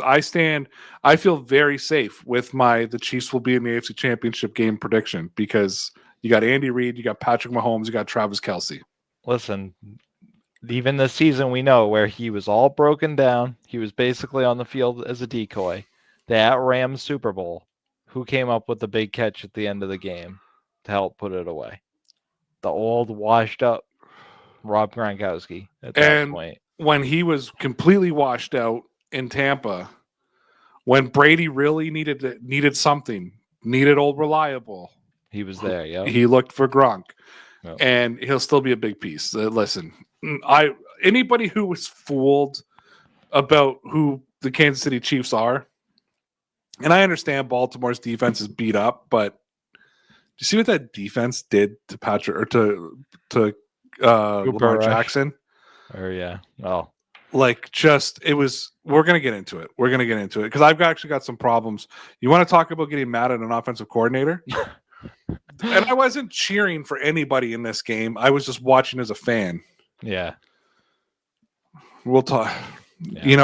feel very safe with the Chiefs will be in the AFC Championship game prediction because you got Andy Reid, you got Patrick Mahomes, you got Travis Kelce. Listen, even this season we know where he was all broken down. He was basically on the field as a decoy. That Rams Super Bowl, who came up with the big catch at the end of the game to help put it away? The old washed up Rob Gronkowski at that point. When he was completely washed out in Tampa, when Brady really needed something, needed old reliable, he was there. Yeah, he looked for Gronk, Yep. and he'll still be a big piece. Listen, anybody who was fooled about who the Kansas City Chiefs are, and I understand Baltimore's defense is beat up, but do you see what that defense did to Patrick or to Lamar Jackson? Or yeah, well, like we're gonna get into it. We're gonna get into it because I've actually got some problems. You want to talk about getting mad at an offensive coordinator? And I wasn't cheering for anybody in this game. I was just watching as a fan. Yeah, we'll talk. Yeah,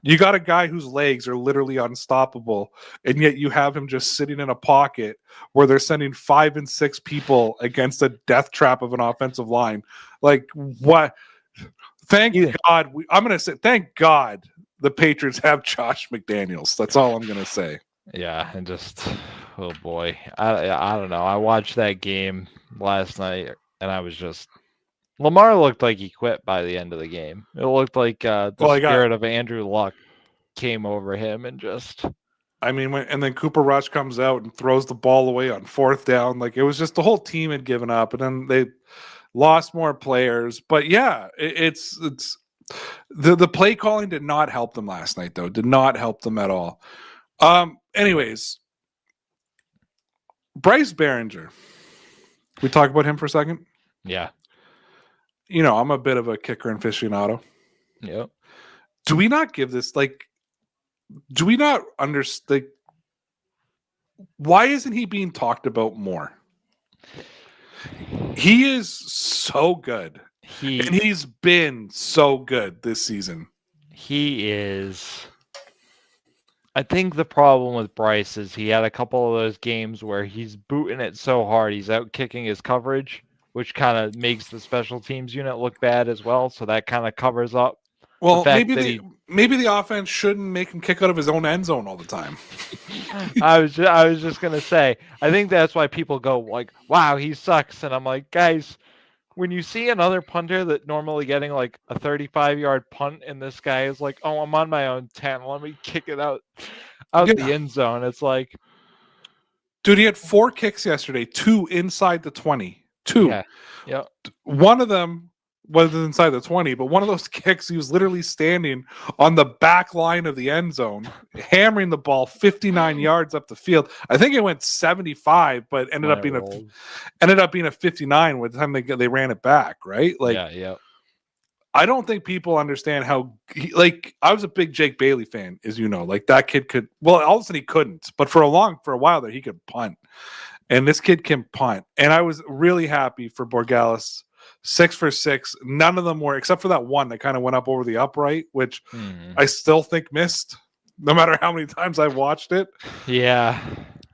you got a guy whose legs are literally unstoppable, and yet you have him just sitting in a pocket where they're sending 5 and 6 people against a death trap of an offensive line. Like what? Thank God. I'm going to say, thank God the Patriots have Josh McDaniels. That's all I'm going to say. Yeah, and just, oh boy. I don't know. I watched that game last night, and I was just, Lamar looked like he quit by the end of the game. It looked like the spirit of Andrew Luck came over him and just... I mean, and then Cooper Rush comes out and throws the ball away on 4th down. Like, it was just the whole team had given up, and then they lost more players. But yeah, it's the play calling did not help them last night, though. Did not help them at all. Anyways, Bryce Behringer. We talk about him for a second? Yeah. I'm a bit of a kicker aficionado. Yep. Do we not give this, do we not understand? Why isn't he being talked about more? He is so good. And he's been so good this season. He is. I think the problem with Bryce is he had a couple of those games where he's booting it so hard, he's out kicking his coverage, which kind of makes the special teams unit look bad as well. So that kind of covers up. Well, maybe the offense shouldn't make him kick out of his own end zone all the time. I was just gonna say, I think that's why people go like, "Wow, he sucks," and I'm like, guys, when you see another punter that normally getting like a 35-yard punt, and this guy is like, "Oh, I'm on my own 10, let me kick it out the end zone," it's like, dude, he had 4 kicks yesterday, 2 inside the 20, 2. Yeah. Yep. One of them was inside the 20, but one of those kicks, he was literally standing on the back line of the end zone, hammering the ball 59 yards up the field. I think it went 75, but ended up being a 59 by the time they ran it back, right? Like, yeah. I don't think people understand how, I was a big Jake Bailey fan, as you know. Like, that kid could, well, all of a sudden he couldn't, but for a while there, he could punt. And this kid can punt. And I was really happy for Borregales. 6 for 6. None of them were, except for that one that kind of went up over the upright, which I still think missed, no matter how many times I've watched it. Yeah.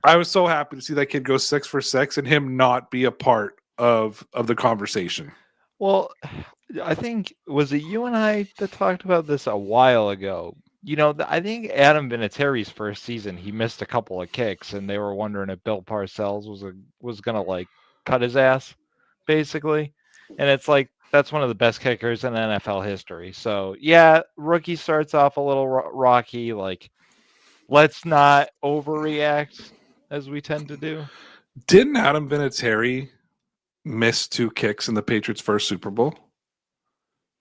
I was so happy to see that kid go 6 for 6 and him not be a part of the conversation. Well, I think, was it you and I that talked about this a while ago? I think Adam Vinatieri's first season, he missed a couple of kicks, and they were wondering if Bill Parcells was gonna like cut his ass, basically. And it's like that's one of the best kickers in NFL history. So yeah, rookie starts off a little rocky. Like, let's not overreact as we tend to do. Didn't Adam Vinatieri miss 2 kicks in the Patriots' first Super Bowl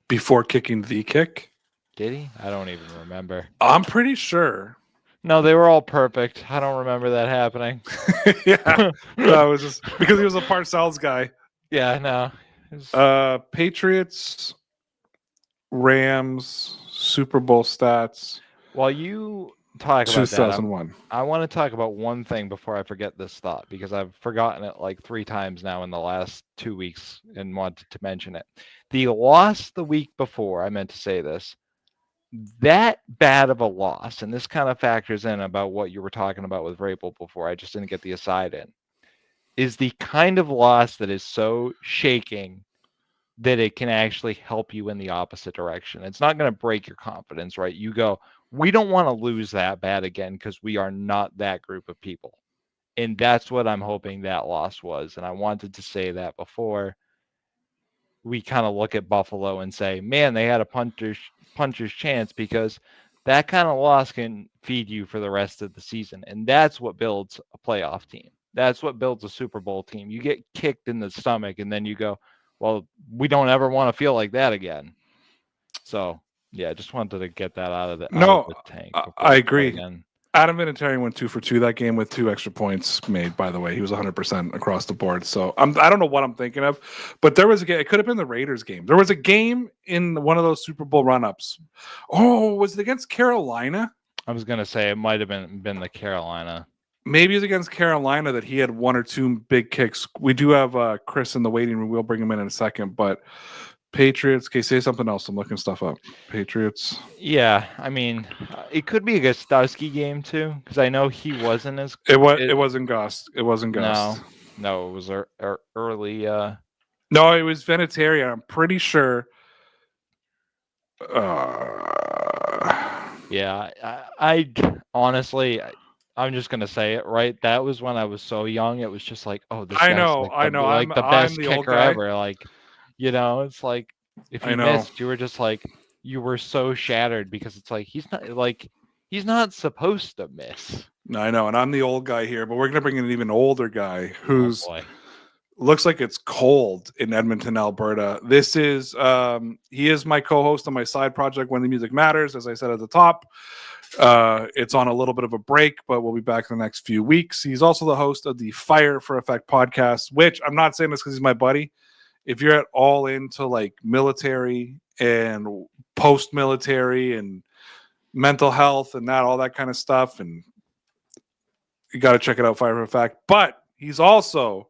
before kicking the kick? Did he? I don't even remember. I'm pretty sure. No, they were all perfect. I don't remember that happening. Yeah, that was just because he was a Parcells guy. Yeah, no. Patriots, Rams, Super Bowl stats. While you talk about that, 2001. I want to talk about one thing before I forget this thought, because I've forgotten it like 3 times now in the last 2 weeks and wanted to mention it. The loss the week before, I meant to say this, that bad of a loss, and this kind of factors in about what you were talking about with Vrabel before, I just didn't get the aside in, is the kind of loss that is so shaking that it can actually help you in the opposite direction. It's not going to break your confidence, right? You go, we don't want to lose that bad again because we are not that group of people. And that's what I'm hoping that loss was. And I wanted to say that before we kind of look at Buffalo and say, man, they had a puncher's chance, because that kind of loss can feed you for the rest of the season. And that's what builds a playoff team. That's what builds a Super Bowl team. You get kicked in the stomach and then you go, well, we don't ever want to feel like that again. So, yeah, just wanted to get that out of the tank. I agree. Adam Vinatieri went 2 for 2 that game with 2 extra points made, by the way. He was 100% across the board. So I don't know what I'm thinking of, but there was a game. It could have been the Raiders game. There was a game in one of those Super Bowl run-ups. Oh, was it against Carolina? I was going to say it might have been the Carolina. Maybe it's against Carolina that he had 1 or 2 big kicks. We do have Chris in the waiting room. We'll bring him in a second, but Patriots. Okay, say something else. I'm looking stuff up. Patriots. Yeah, I mean, it could be a Gostowski game too, because I know he wasn't as. It wasn't Gost. It wasn't Gost. No, it was early. No, it was Vinatieri. I'm pretty sure. Yeah, I honestly, I'm just gonna say it, right? That was when I was so young. It was just like, oh, this guy's I know. like the best kicker ever. Like, it's like if you missed, you were just like, you were so shattered, because it's like he's not supposed to miss. I know, and I'm the old guy here, but we're gonna bring in an even older guy who's looks like it's cold in Edmonton, Alberta. This is he is my co-host on my side project When the Music Matters, as I said at the top. It's on a little bit of a break, but we'll be back in the next few weeks. He's also the host of the Fire for Effect podcast, which I'm not saying this because he's my buddy. If you're at all into like military and post-military and mental health and all that kind of stuff, and you got to check it out, Fire for Effect. But he's also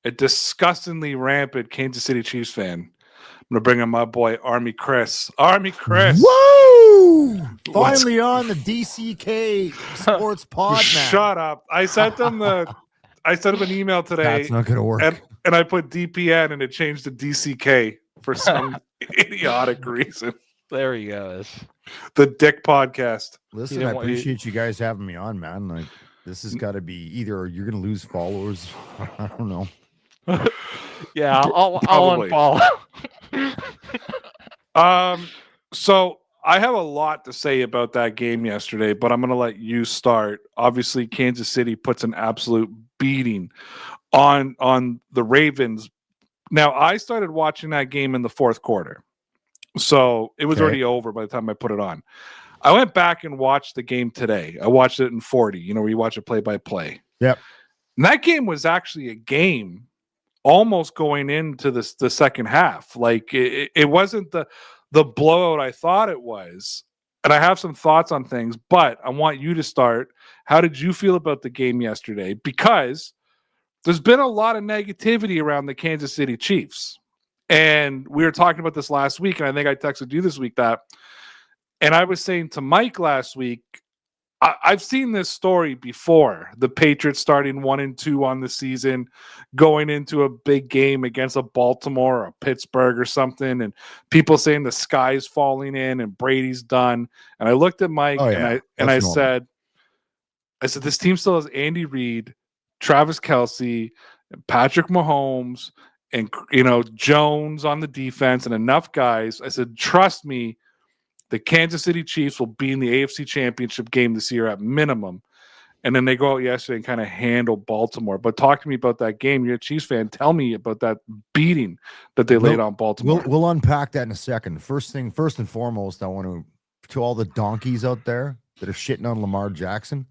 a disgustingly rampant Kansas City Chiefs fan. I'm gonna bring in my boy Army Chris. Army Chris. Woo! Finally on the DCK Sports Pod. Man. Shut up! I sent him an email today. That's not gonna work. And I put DPN and it changed to DCK for some idiotic reason. There he goes. The Dick Podcast. Listen, I appreciate you guys having me on, man. Like, this has got to be either you're gonna lose followers. I don't know. Yeah, I'll unfollow. So I have a lot to say about that game yesterday, but I'm going to let you start. Obviously, Kansas City puts an absolute beating on the Ravens. Now, I started watching that game in the fourth quarter, so it was already over by the time I put it on. I went back and watched the game today. I watched it in 40, where you watch it play-by-play. Yep. And that game was actually a game almost going into the second half. Like, it wasn't the blowout I thought it was. And I have some thoughts on things, but I want you to start. How did you feel about the game yesterday? Because there's been a lot of negativity around the Kansas City Chiefs. And we were talking about this last week, and I think I texted you this week and I was saying to Mike last week, I've seen this story before. The Patriots starting 1-2 on the season, going into a big game against a Baltimore or a Pittsburgh or something, and people saying the sky's falling in and Brady's done. And I looked at Mike Oh, and yeah. I That's normal. said, this team still has Andy Reid, Travis Kelce, Patrick Mahomes, and Jones on the defense, and enough guys. I said, trust me, the Kansas City Chiefs will be in the AFC Championship game this year at minimum. And then they go out yesterday and kind of handle Baltimore. But talk to me about that game. You're a Chiefs fan. Tell me about that beating that they laid on Baltimore. We'll unpack that in a second. First and foremost, I want to all the donkeys out there that are shitting on Lamar Jackson,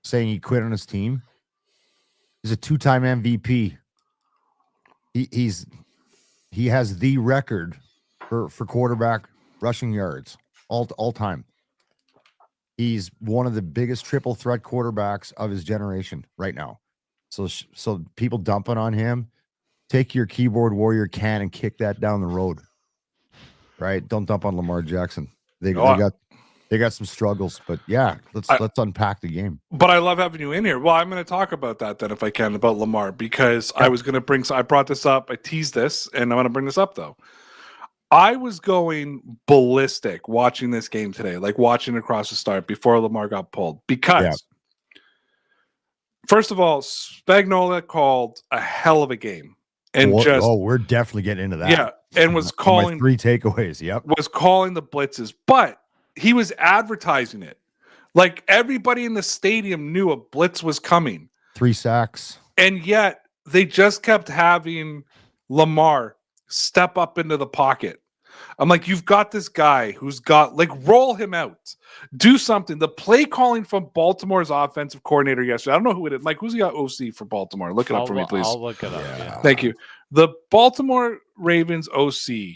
saying he quit on his team. He's a 2-time MVP. He has the record for quarterback rushing yards all time. He's one of the biggest triple threat quarterbacks of his generation right now. So people dumping on him, take your keyboard warrior can and kick that down the road. Right? Don't dump on Lamar Jackson. They got some struggles, but yeah, let's unpack the game. But I love having you in here. Well, I'm going to talk about that then if I can, about Lamar, because I was going to I brought this up, I teased this, and I'm going to bring this up though. I was going ballistic watching this game today, like watching across the start before Lamar got pulled. Because, first of all, Spagnuolo called a hell of a game. And we're definitely getting into that. Yeah, and was calling 3 takeaways. Yep. Was calling the blitzes, but he was advertising it. Like everybody in the stadium knew a blitz was coming. 3 sacks. And yet they just kept having Lamar step up into the pocket. I'm like, you've got this guy who's got, like, roll him out. Do something. The play calling from Baltimore's offensive coordinator yesterday, I don't know who it is. Mike, who's got OC for Baltimore? Look it up for me, please. I'll look it up. Yeah. Thank you. The Baltimore Ravens OC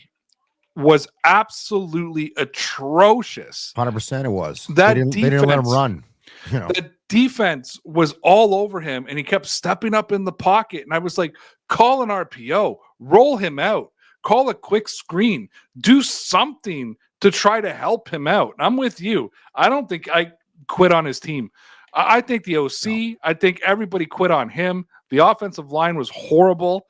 was absolutely atrocious. 100% it was. They didn't let him run. The defense was all over him, and he kept stepping up in the pocket. And I was like, call an RPO, roll him out, call a quick screen, do something to try to help him out. I'm with you. I don't think I quit on his team. I think the OC, no. I think everybody quit on him. The offensive line was horrible.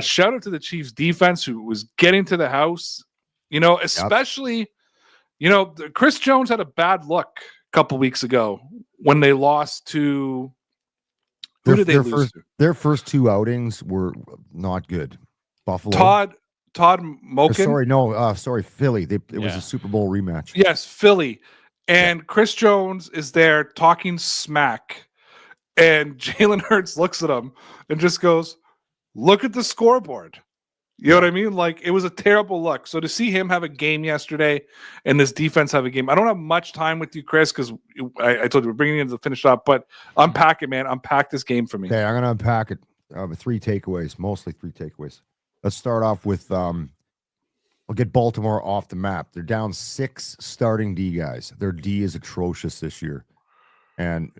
Shout out to the Chiefs defense who was getting to the house, especially, Chris Jones had a bad look a couple weeks ago when they lost to who did they lose to? Their first 2 outings were not good. Buffalo. Todd Moken. Sorry, Philly. It was a Super Bowl rematch. Yes, Philly. And Chris Jones is there talking smack, and Jalen Hurts looks at him and just goes, look at the scoreboard. You know what I mean? Like, it was a terrible look. So to see him have a game yesterday and this defense have a game, I don't have much time with you, Chris, because I told you we're bringing you to finish up, but unpack it, man. Unpack this game for me. Okay, I'm going to unpack it. 3 takeaways, mostly 3 takeaways. Let's start off with, we'll get Baltimore off the map. They're down 6 starting D guys. Their D is atrocious this year. And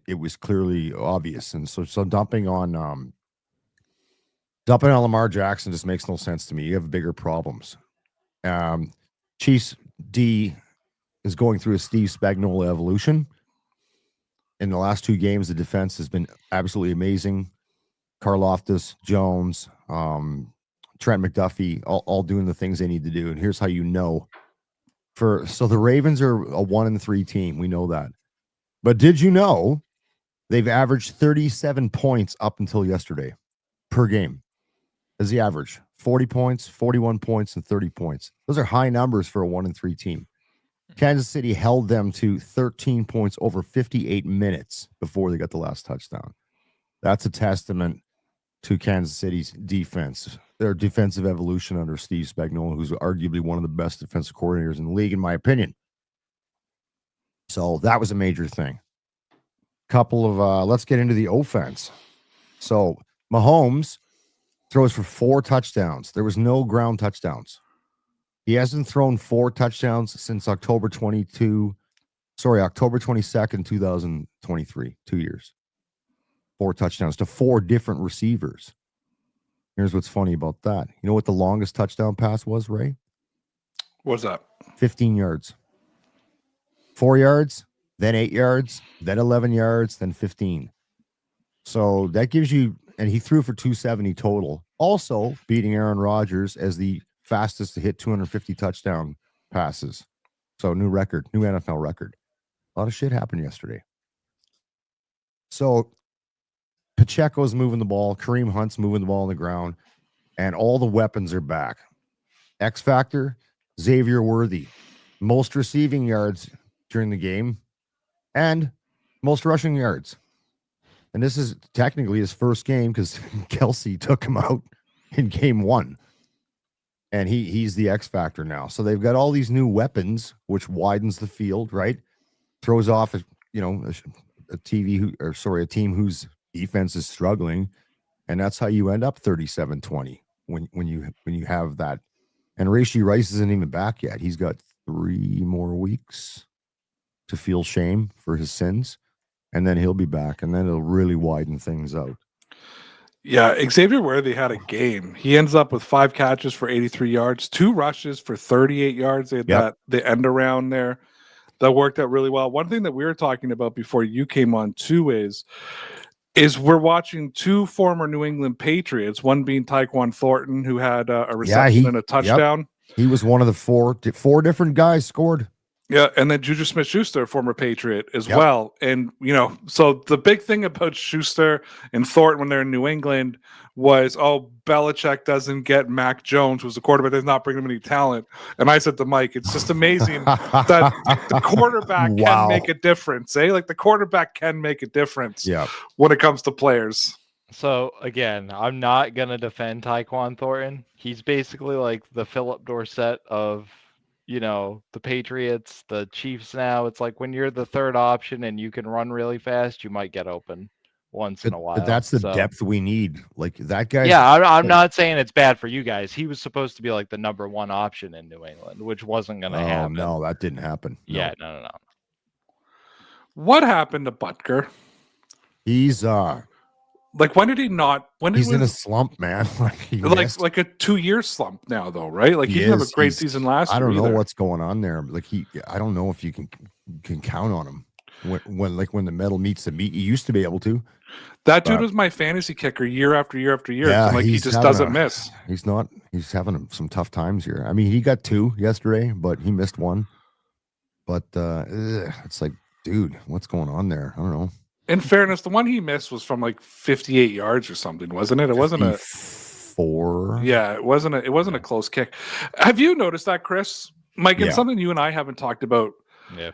it was clearly obvious. And so dumping on Lamar Jackson just makes no sense to me. You have bigger problems. Chiefs D is going through a Steve Spagnuolo evolution. In the last 2 games, the defense has been absolutely amazing. Karlaftis, Jones, Trent McDuffie, all doing the things they need to do. And here's how you know. So the Ravens are a 1-3 team. We know that. But did you know they've averaged 37 points up until yesterday per game? As the average, 40 points, 41 points, and 30 points. Those are high numbers for a 1-3 team. Kansas City held them to 13 points over 58 minutes before they got the last touchdown. That's a testament to Kansas City's defense, their defensive evolution under Steve Spagnuolo, who's arguably one of the best defensive coordinators in the league, in my opinion. So that was a major thing. Let's get into the offense. So Mahomes throws for 4 touchdowns. There was no ground touchdowns. He hasn't thrown 4 touchdowns since October 22nd, 2023, 2 years. 4 touchdowns to 4 different receivers. Here's what's funny about that. You know what the longest touchdown pass was, Ray? What's that? 15 yards. 4 yards, then 8 yards, then 11 yards, then 15. So that gives you, and he threw for 270 total, also beating Aaron Rodgers as the fastest to hit 250 touchdown passes. So new record, new NFL record. A lot of shit happened yesterday. So Pacheco's moving the ball, Kareem Hunt's moving the ball on the ground, and all the weapons are back. X Factor, Xavier Worthy, most receiving yards during the game and most rushing yards. And this is technically his first game because Kelsey took him out in game 1. And he's the X Factor now. So they've got all these new weapons, which widens the field, right? Throws off, a team whose defense is struggling. And that's how you end up 37-20 when you have that. And Rashee Rice isn't even back yet. He's got 3 more weeks to feel shame for his sins. And then he'll be back, and then it'll really widen things out. Yeah, Xavier Worthy had a game. He ends up with 5 catches for 83 yards, 2 rushes for 38 yards. They had the end around there that worked out really well. One thing that we were talking about before you came on too is we're watching 2 former New England Patriots, one being Tyquan Thornton, who had a reception and a touchdown. Yep. He was one of the 4 different guys scored. Yeah, and then Juju Smith-Schuster, a former Patriot as well. And, so the big thing about Schuster and Thornton when they're in New England was, Belichick doesn't get Mac Jones, who's the quarterback, does not bring him any talent. And I said to Mike, it's just amazing that the quarterback can make a difference, eh? Like the quarterback can make a difference when it comes to players. So, again, I'm not going to defend Tyquan Thornton. He's basically like the Philip Dorsett of the Patriots, the Chiefs now. It's like when you're the third option and you can run really fast, you might get open once in a while. But that's the depth we need. Like that guy. Yeah, I'm not saying it's bad for you guys. He was supposed to be like the number 1 option in New England, which wasn't going to happen. No, that didn't happen. Yeah, no. What happened to Butker? He's when did he not? He's in a slump, man. like a 2-year slump now, though, right? Like he didn't have a great season last year. I don't know what's going on there. I don't know if you can count on him when the metal meets the meat. You used to be able to. That dude was my fantasy kicker year after year after year. Yeah, he just doesn't miss. He's not. He's having some tough times here. I mean, he got 2 yesterday, but he missed 1. But it's like, dude, what's going on there? I don't know. In fairness, the one he missed was from like 58 yards or something, wasn't it? It wasn't 4. Yeah, it wasn't a close kick. Have you noticed that, Chris? Mike, it's something you and I haven't talked about. Yeah.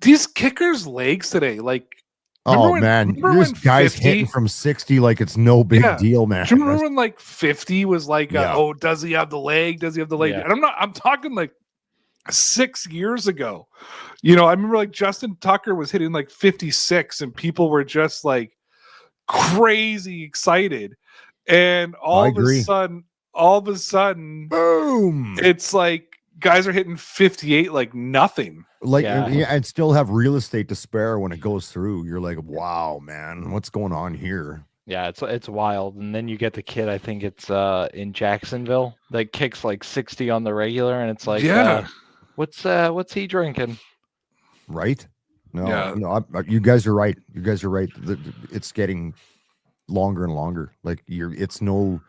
These kickers' legs today, there's guys hitting from 60 like it's no big deal, man. Do you remember when like 50 was like, does he have the leg? Does he have the leg? Yeah. And I'm talking like 6 years ago. I remember like Justin Tucker was hitting like 56 and people were just like crazy excited. And all of a sudden, boom! It's like guys are hitting 58 like nothing. And still have real estate to spare when it goes through. You're like, wow, man, what's going on here? Yeah, it's wild. And then you get the kid, I think it's in Jacksonville, that kicks like 60 on the regular, and it's like, what's he drinking? Right? No, you guys are right. You guys are right. It's getting longer and longer. Like it's no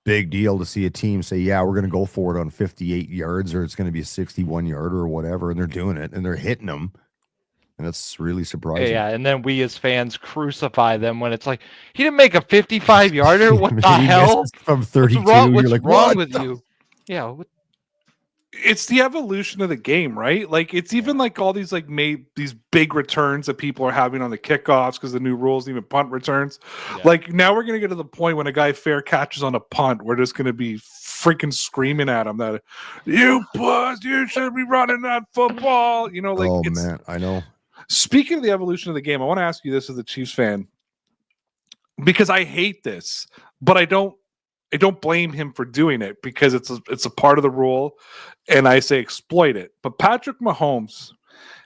big deal to see a team say, yeah, we're going to go for it on 58 yards, or it's going to be a 61 yarder or whatever. And they're doing it and they're hitting them. And that's really surprising. Yeah. And then we as fans crucify them when it's like, he didn't make a 55 yarder. What the hell? From 32. What's You're like, wrong with you? Yeah. It's the evolution of the game, right? Like it's even like all these these big returns that people are having on the kickoffs because the new rules, even punt returns. Yeah. Like now we're gonna get to the point when a guy fair catches on a punt, we're just gonna be freaking screaming at him that you should be running that football. Man, I know. Speaking of the evolution of the game, I want to ask you this as a Chiefs fan, because I hate this, but I don't blame him for doing it because it's a part of the rule, and I say exploit it. But Patrick Mahomes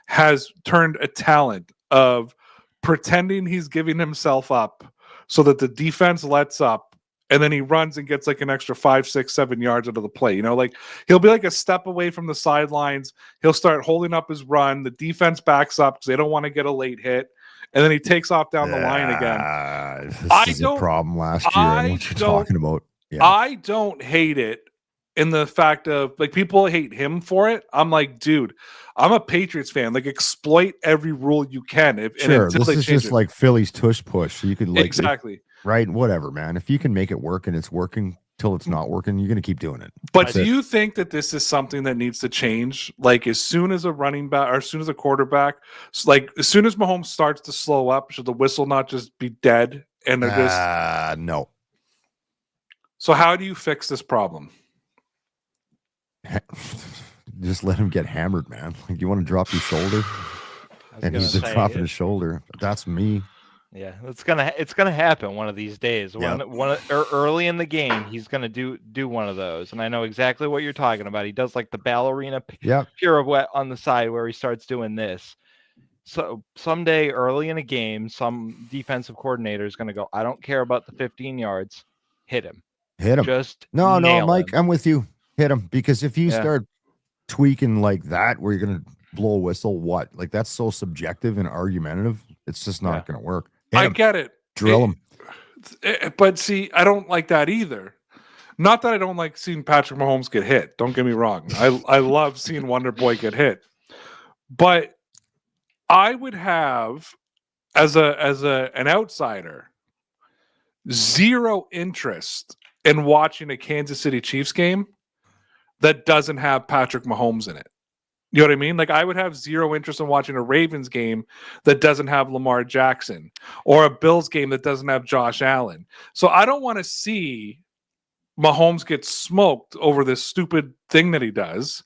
has turned a talent of pretending he's giving himself up so that the defense lets up and then he runs and gets like an extra 5, 6, 7 yards out of the play. You know, like he'll be like a step away from the sidelines. He'll start holding up his run. The defense backs up because they don't want to get a late hit, and then he takes off down the line again. This is a problem last year. I know what you're talking about. Yeah. I don't hate it in the fact of like people hate him for it. I'm like, dude, I'm a Patriots fan. Like, exploit every rule you can. Sure, this is just like Philly's tush push. So you could like exactly right, whatever, man. If you can make it work and it's working till it's not working, you're gonna keep doing it. But do you think that this is something that needs to change? Like, as soon as a running back or as soon as a quarterback, like as soon as Mahomes starts to slow up, should the whistle not just be dead? And they're just no. So how do you fix this problem? Just let him get hammered, man. Like, you want to drop your shoulder, and he's just dropping his shoulder. That's me. Yeah, it's gonna happen one of these days. Early in the game, he's gonna do one of those, and I know exactly what you're talking about. He does like the ballerina pirouette on the side where he starts doing this. So someday, early in a game, some defensive coordinator is gonna go, I don't care about the 15 yards, hit him. Hit him. Just no, Mike, him. I'm with you. Hit him, because if you start tweaking like that, where you're gonna blow a whistle, what? Like, that's so subjective and argumentative. It's just not gonna work. I get it. Drill him. But see, I don't like that either. Not that I don't like seeing Patrick Mahomes get hit. Don't get me wrong. I love seeing Wonder Boy get hit. But I would have, as an outsider, zero interest in watching a Kansas City Chiefs game that doesn't have Patrick Mahomes in it. You know what I mean? Like, I would have zero interest in watching a Ravens game that doesn't have Lamar Jackson, or a Bills game that doesn't have Josh Allen. So I don't want to see Mahomes get smoked over this stupid thing that he does,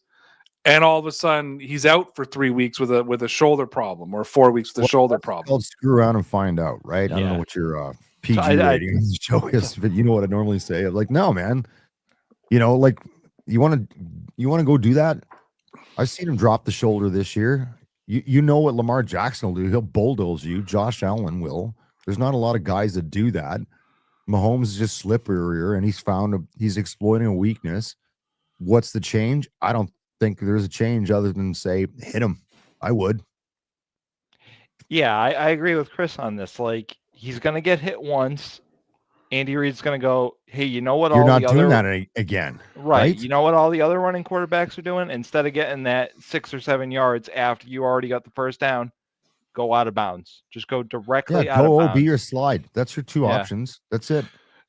and all of a sudden he's out for 3 weeks with a shoulder problem, or 4 weeks with a shoulder problem. Called screw around and find out, right? I don't know what your PG rating of the show is, but you know what I normally say. I'm like, no, man. You know, like, you want to go do that? I've seen him drop the shoulder this year. You know what Lamar Jackson will do. He'll bulldoze you. Josh Allen will. There's not a lot of guys that do that. Mahomes is just slipperier, and he's exploiting a weakness. What's the change? I don't think there's a change other than say, hit him. I would. Yeah, I agree with Chris on this. Like, he's going to get hit once. Andy Reid's going to go, hey, you know what? You're not doing that again. Right. You know what all the other running quarterbacks are doing? Instead of getting that 6 or 7 yards after you already got the first down, go out of bounds. Just go directly out of bounds. Be your slide. That's your two options. That's it.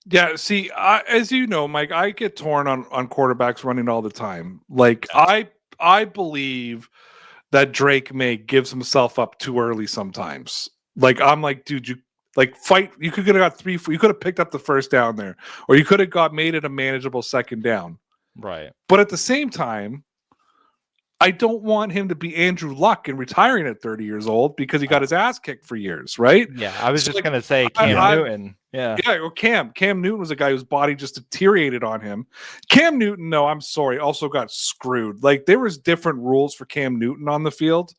Yeah, see, as you know, Mike, I get torn on quarterbacks running all the time. Like, I believe that Drake May gives himself up too early sometimes. Like, I'm like, dude, you fight. You could have got 3. You could have picked up the first down there, or you could have made it a manageable second down. Right. But at the same time, I don't want him to be Andrew Luck and retiring at 30 years old because he got his ass kicked for years, right? Yeah, I was just gonna say Cam Newton. Yeah. Or Cam Newton was a guy whose body just deteriorated on him. Cam Newton, no, I'm sorry, also got screwed. Like, there was different rules for Cam Newton on the field.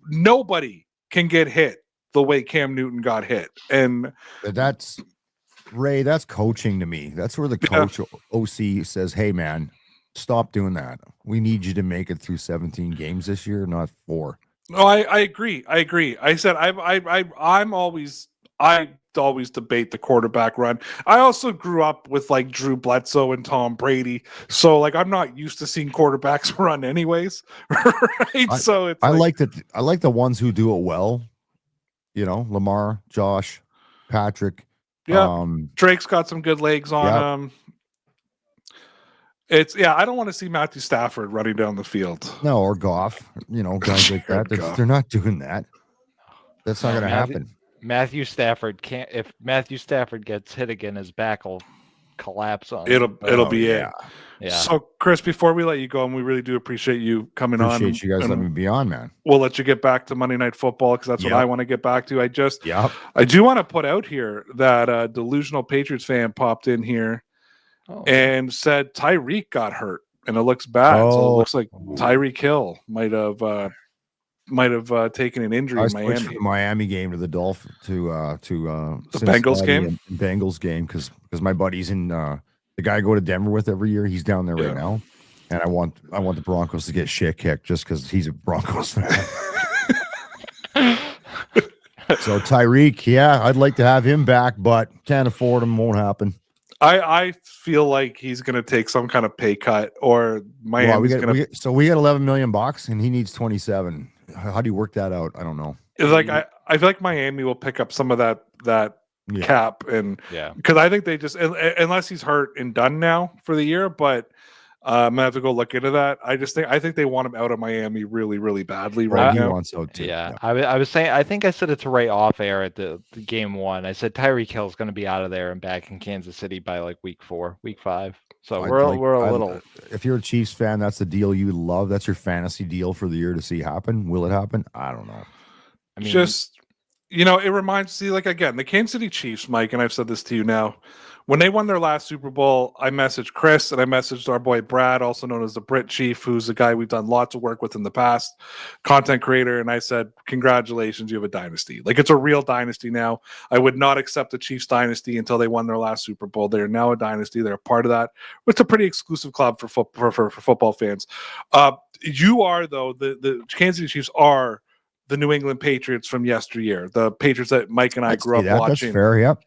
Nobody can get hit the way Cam Newton got hit. And that's coaching to me. That's where the coach OC says, hey, man, stop doing that. We need you to make it through 17 games this year, not 4. No, I agree. I said I always debate the quarterback run. I also grew up with like Drew Bledsoe and Tom Brady, so like I'm not used to seeing quarterbacks run anyways. Right? So it's I like the ones who do it well. You know, Lamar, Josh, Patrick. Yeah, Drake's got some good legs on him. I don't want to see Matthew Stafford running down the field. No, or Goff. You know, guys like that. They're not doing that. That's not going to happen. Matthew Stafford can't. If Matthew Stafford gets hit again, his back will collapse on. It'll be it. Yeah. So, Chris, before we let you go, and we really do appreciate you coming on. Appreciate you guys letting me be on, man. We'll let you get back to Monday Night Football because that's what I want to get back to. I do want to put out here that a delusional Patriots fan popped in here and said Tyreek got hurt, and it looks bad. So it looks like Tyreek Hill might have taken an injury in Miami. The Miami game to the Dolphins to the Bengals game. Bengals game, because because my buddy's in the guy I go to Denver with every year. He's down there right now, and I want the Broncos to get shit kicked just because he's a Broncos fan. So Tyreek, yeah, I'd like to have him back, but can't afford him. Won't happen. I feel like he's going to take some kind of pay cut, or Miami's going to. So we got $11 million, and he needs 27. How do you work that out? I don't know. It's like I feel like Miami will pick up some of that cap, and because I think they just unless he's hurt and done now for the year, but I'm gonna have to go look into that. I think they want him out of Miami really, really badly right now. He wants out too. Yeah. I was saying, I think I said it to Ray off air at the game one. I said Tyreek Hill's going to be out of there and back in Kansas City by like week 4, week 5. So we're a little. If you're a Chiefs fan, that's the deal you love. That's your fantasy deal for the year to see happen. Will it happen? I don't know. I mean, Just it reminds like again the Kansas City Chiefs, Mike, and I've said this to you now. When they won their last Super Bowl, I messaged Chris and I messaged our boy Brad, also known as the Brit Chief, who's a guy we've done lots of work with in the past, content creator. And I said, congratulations, you have a dynasty. Like, it's a real dynasty now. I would not accept the Chiefs dynasty until they won their last Super Bowl. They're now a dynasty. They're a part of that. It's a pretty exclusive club for football fans. You are, though, the Kansas City Chiefs are the New England Patriots from yesteryear, the Patriots that Mike and I grew up watching. That's fair, yep.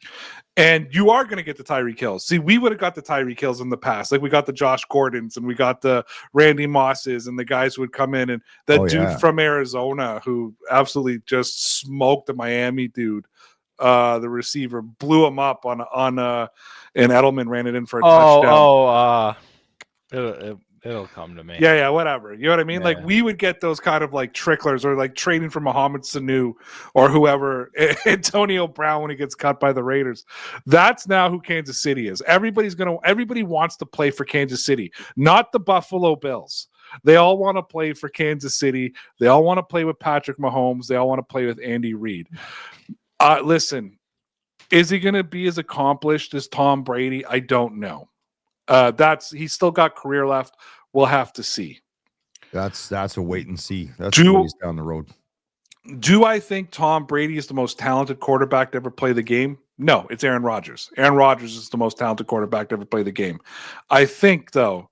And you are going to get the Tyreek Hills. See, we would have got the Tyreek Hills in the past. Like, we got the Josh Gordons and we got the Randy Mosses and the guys who would come in, and that dude from Arizona who absolutely just smoked the Miami dude. The receiver blew him up on and Edelman ran it in for a touchdown. It'll come to me. Yeah, whatever. You know what I mean? Yeah. Like, we would get those kind of like tricklers, or like trading for Mohamed Sanu or whoever, Antonio Brown when he gets cut by the Raiders. That's now who Kansas City is. Everybody wants to play for Kansas City, not the Buffalo Bills. They all want to play for Kansas City. They all want to play with Patrick Mahomes. They all want to play with Andy Reid. Listen, is he going to be as accomplished as Tom Brady? I don't know. He's still got career left. We'll have to see. That's a wait and see. That's ways down the road. Do I think Tom Brady is the most talented quarterback to ever play the game? No, it's Aaron Rodgers. Aaron Rodgers is the most talented quarterback to ever play the game. I think, though,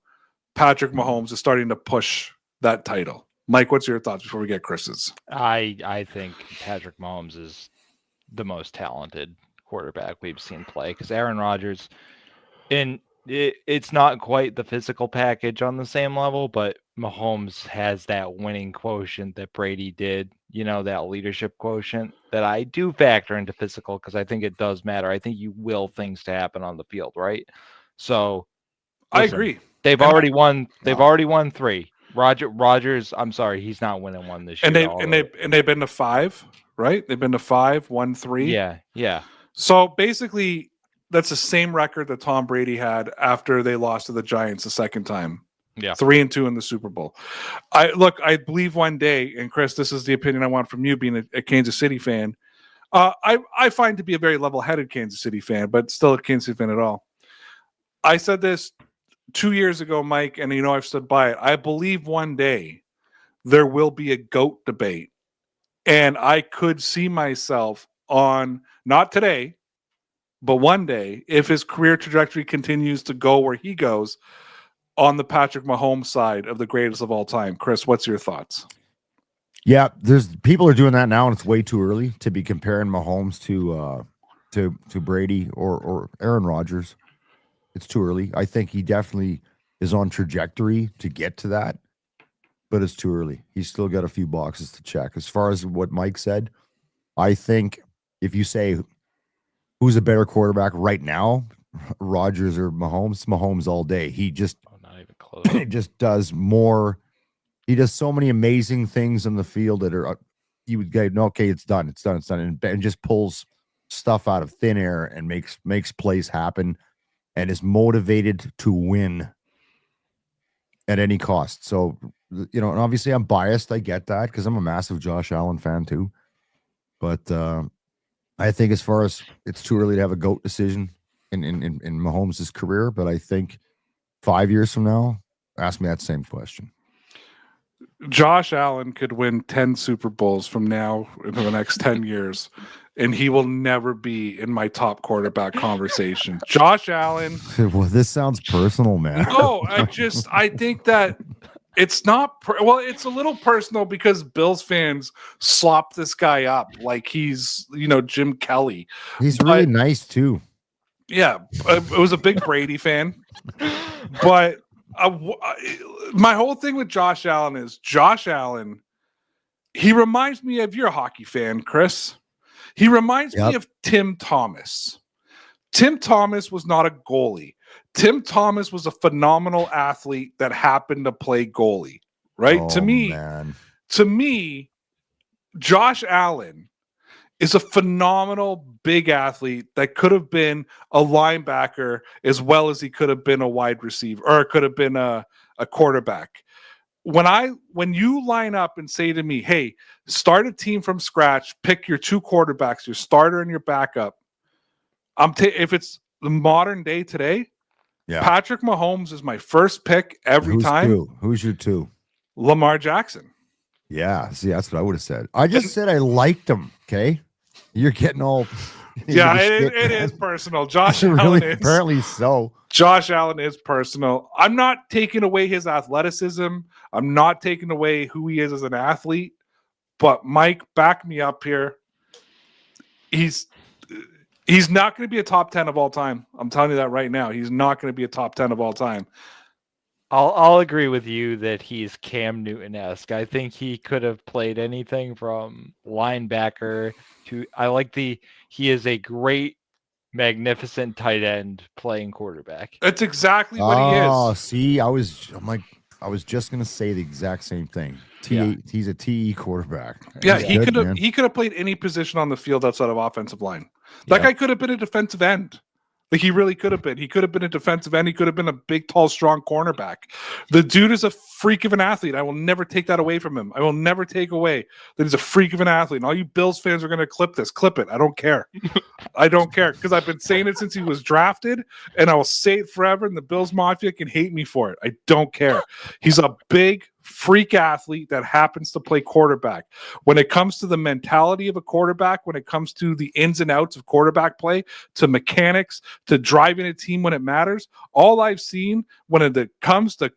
Patrick Mahomes is starting to push that title. Mike, what's your thoughts before we get Chris's? I think Patrick Mahomes is the most talented quarterback we've seen play, because Aaron Rodgers, it's not quite the physical package on the same level, but Mahomes has that winning quotient that Brady did, that leadership quotient that I do factor into physical, because I think it does matter. I think you will things to happen on the field, right? So I agree. They've already won 3. Rodgers, I'm sorry, he's not winning one this year. And they've been to 5, right? They've been to 5, won 3. Yeah. So basically, that's the same record that Tom Brady had after they lost to the Giants the second time. Yeah. 3-2 in the Super Bowl. I believe one day, and Chris, this is the opinion I want from you being a Kansas City fan. I find to be a very level-headed Kansas City fan, but still a Kansas City fan at all. I said this 2 years ago, Mike, and I've stood by it. I believe one day there will be a GOAT debate, and I could see myself on, not today, but one day, if his career trajectory continues to go where he goes, on the Patrick Mahomes side of the greatest of all time. Chris, what's your thoughts? Yeah, there's people are doing that now, and it's way too early to be comparing Mahomes to Brady or Aaron Rodgers. It's too early. I think he definitely is on trajectory to get to that, but it's too early. He's still got a few boxes to check. As far as what Mike said, I think if you say who's a better quarterback right now, Rodgers or Mahomes? Mahomes all day. He just not even close. just does more. He does so many amazing things on the field that are you would go, no, okay, it's done, and just pulls stuff out of thin air and makes plays happen, and is motivated to win at any cost. So and obviously I'm biased. I get that because I'm a massive Josh Allen fan too, but. I think as far as it's too early to have a GOAT decision in Mahomes' career, but I think 5 years from now, ask me that same question. Josh Allen could win 10 Super Bowls from now into the next 10 years, and he will never be in my top quarterback conversation. Josh Allen. Well, this sounds personal, man. No, I think that it's not, it's a little personal because Bills fans slop this guy up like he's, Jim Kelly. He's But- really nice too. Yeah, it was a big Brady fan. But my whole thing with Josh Allen is he reminds me of, you're a hockey fan, Chris. He reminds me of Tim Thomas. Tim Thomas was not a goalie. Tim Thomas was a phenomenal athlete that happened to play goalie, right? Oh, To me, Josh Allen is a phenomenal big athlete that could have been a linebacker as well as he could have been a wide receiver, or could have been a quarterback. When you line up and say to me, hey, start a team from scratch, pick your two quarterbacks, your starter and your backup. If it's the modern day today, Patrick Mahomes is my first pick every time. Who's your two? Lamar Jackson. Yeah, see, that's what I would have said. I just said I liked him. Okay, you're getting all. Yeah, it is personal. Josh Allen really, is apparently so. Josh Allen is personal. I'm not taking away his athleticism. I'm not taking away who he is as an athlete. But Mike, back me up here. He's not going to be a top 10 of all time. I'm telling you that right now. He's not going to be a top 10 of all time. I'll agree with you that he's Cam Newton-esque. I think he could have played anything from linebacker to he is a great, magnificent tight end playing quarterback. That's exactly what he is. Oh, see, I was just gonna say the exact same thing. He's a TE quarterback. Yeah, He's he could have played any position on the field outside of offensive line. That guy could have been a defensive end. Like, he really could have been. He could have been a defensive end. He could have been a big, tall, strong cornerback. The dude is a freak of an athlete. I will never take that away from him. I will never take away that he's a freak of an athlete. And all you Bills fans are going to clip this. Clip it. I don't care. I don't care, because I've been saying it since he was drafted, and I will say it forever, and the Bills Mafia can hate me for it. I don't care. He's a big, freak athlete that happens to play quarterback. When it comes to the mentality of a quarterback, when it comes to the ins and outs of quarterback play, to mechanics, to driving a team when it matters, all I've seen when it comes to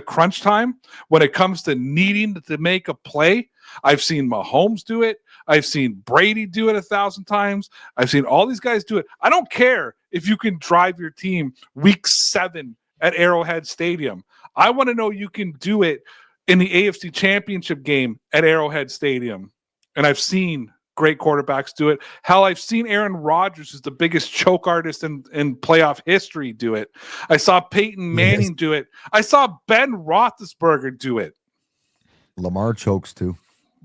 crunch time, when it comes to needing to make a play, I've seen Mahomes do it. I've seen Brady do it 1,000 times. I've seen all these guys do it. I don't care if you can drive your team week 7 at Arrowhead Stadium. I want to know you can do it in the AFC Championship game at Arrowhead Stadium. And I've seen great quarterbacks do it. Hell, I've seen Aaron Rodgers, who's the biggest choke artist in playoff history, do it. I saw Peyton Manning do it. I saw Ben Roethlisberger do it. Lamar chokes too.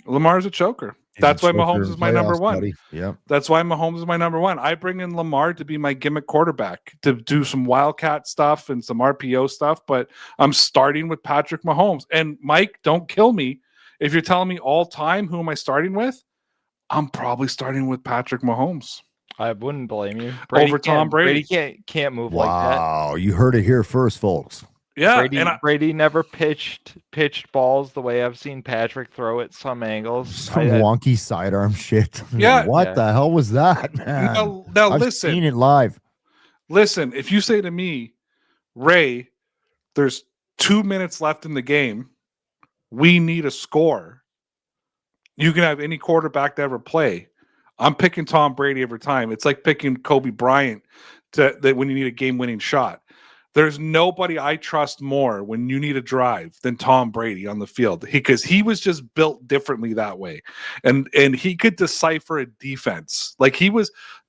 Lamar's a choker. That's why Mahomes is my number one. Yeah. That's why Mahomes is my number one. I bring in Lamar to be my gimmick quarterback, to do some wildcat stuff and some RPO stuff, but I'm starting with Patrick Mahomes. And Mike, don't kill me. If you're telling me all time, who am I starting with? I'm probably starting with Patrick Mahomes. I wouldn't blame you. Over Tom Brady. Brady can't move like that. Wow, you heard it here first, folks. Yeah, Brady never pitched balls the way I've seen Patrick throw at some angles. Some wonky sidearm shit. Yeah. What the hell was that, man? Now I've listen. seen it live. Listen, if you say to me, Ray, there's 2 minutes left in the game, we need a score. You can have any quarterback to ever play. I'm picking Tom Brady every time. It's like picking Kobe Bryant that when you need a game-winning shot. There's nobody I trust more when you need a drive than Tom Brady on the field, because he was just built differently that way, and he could decipher a defense. Like,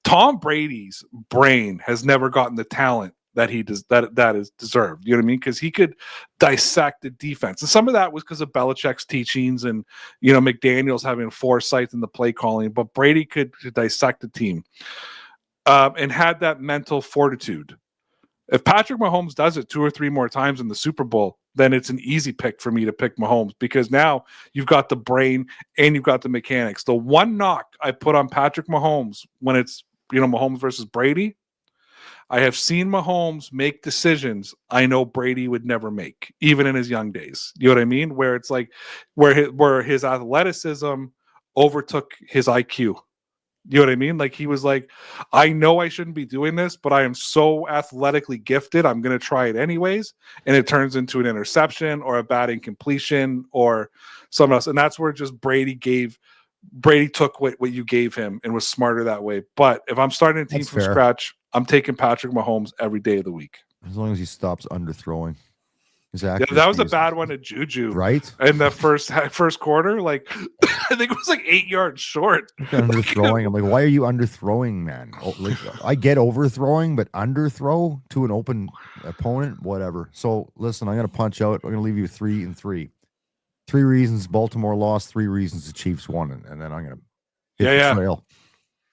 Tom Brady's brain has never gotten the talent that he does that is deserved. You know what I mean? Because he could dissect the defense, and some of that was because of Belichick's teachings and McDaniels having foresight in the play calling. But Brady could dissect the team and had that mental fortitude. If Patrick Mahomes does it 2 or 3 more times in the Super Bowl, then it's an easy pick for me to pick Mahomes, because now you've got the brain and you've got the mechanics. The one knock I put on Patrick Mahomes when it's Mahomes versus Brady I have seen Mahomes make decisions I know Brady would never make, even in his young days. You know what I mean? Where it's like where his athleticism overtook his IQ. You know what I mean? Like he was like, I know I shouldn't be doing this, but I am so athletically gifted. I'm going to try it anyways. And it turns into an interception or a bad incompletion or something else. And that's where just Brady took what you gave him and was smarter that way. But if I'm starting a team That's from fair. scratch, I'm taking Patrick Mahomes every day of the week. As long as he stops underthrowing. His Yeah, that was accuracy a is- bad one to Juju. Right? In the first quarter, like I think it was like 8 yards short. Underthrowing. I'm like, why are you underthrowing, man? Oh, like, I get overthrowing, but underthrow to an open opponent, whatever. So listen, I'm gonna punch out. I'm gonna leave you 3 and 3. 3 reasons Baltimore lost, 3 reasons the Chiefs won, and then I'm gonna hit the trail.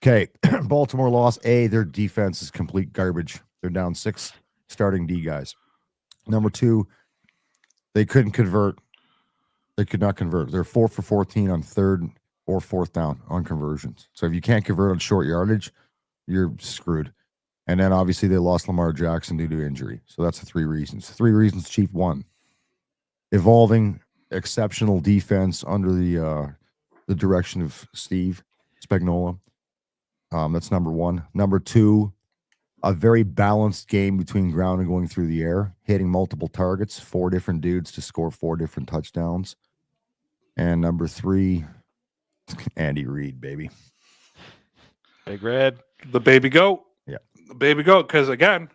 Okay, Baltimore lost. Their defense is complete garbage. They're down 6 starting D guys. Number 2, they couldn't convert. They could not convert. They're 4 for 14 on 3rd or 4th down on conversions. So if you can't convert on short yardage, you're screwed. And then obviously they lost Lamar Jackson due to injury. So that's the 3 reasons. 3 reasons Chief won. Evolving exceptional defense under the direction of Steve Spagnuolo. That's number 1. Number 2, a very balanced game between ground and going through the air, hitting multiple targets, 4 different dudes to score 4 different touchdowns. And number 3, Andy Reid, baby. Big Red. The baby goat. Yeah. The baby goat. Because again,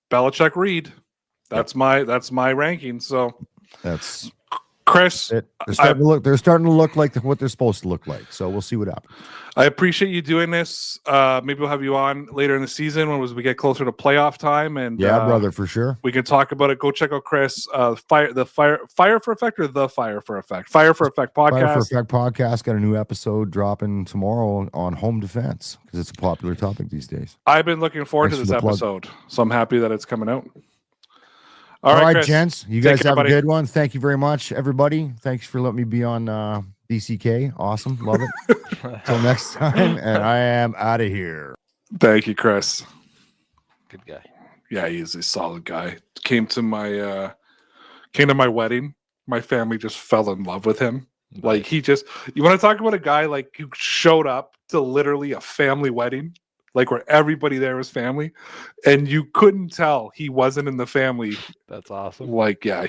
Belichick Reid. That's my ranking. So That's Chris, it. They're starting to look like what they're supposed to look like. So we'll see what happens. I appreciate you doing this. Maybe we'll have you on later in the season when we get closer to playoff time. And brother, for sure. We can talk about it. Go check out Chris. Fire for Effect or the Fire for Effect? Fire for Effect podcast. Fire for Effect podcast got a new episode dropping tomorrow on home defense because it's a popular topic these days. I've been looking forward to Thanks this for the plug. episode, so I'm happy that it's coming out. All right, Chris. gents. You Take guys care, have buddy. a good one. Thank you very much, everybody. Thanks for letting me be on DCK. Awesome. Love it. Until next time. And I am out of here. Thank you, Chris. Good guy. Yeah, he's a solid guy. Came to my wedding. My family just fell in love with him. Like you want to talk about a guy like who showed up to literally a family wedding, like where everybody there was family, and you couldn't tell he wasn't in the family. That's awesome. Like, yeah,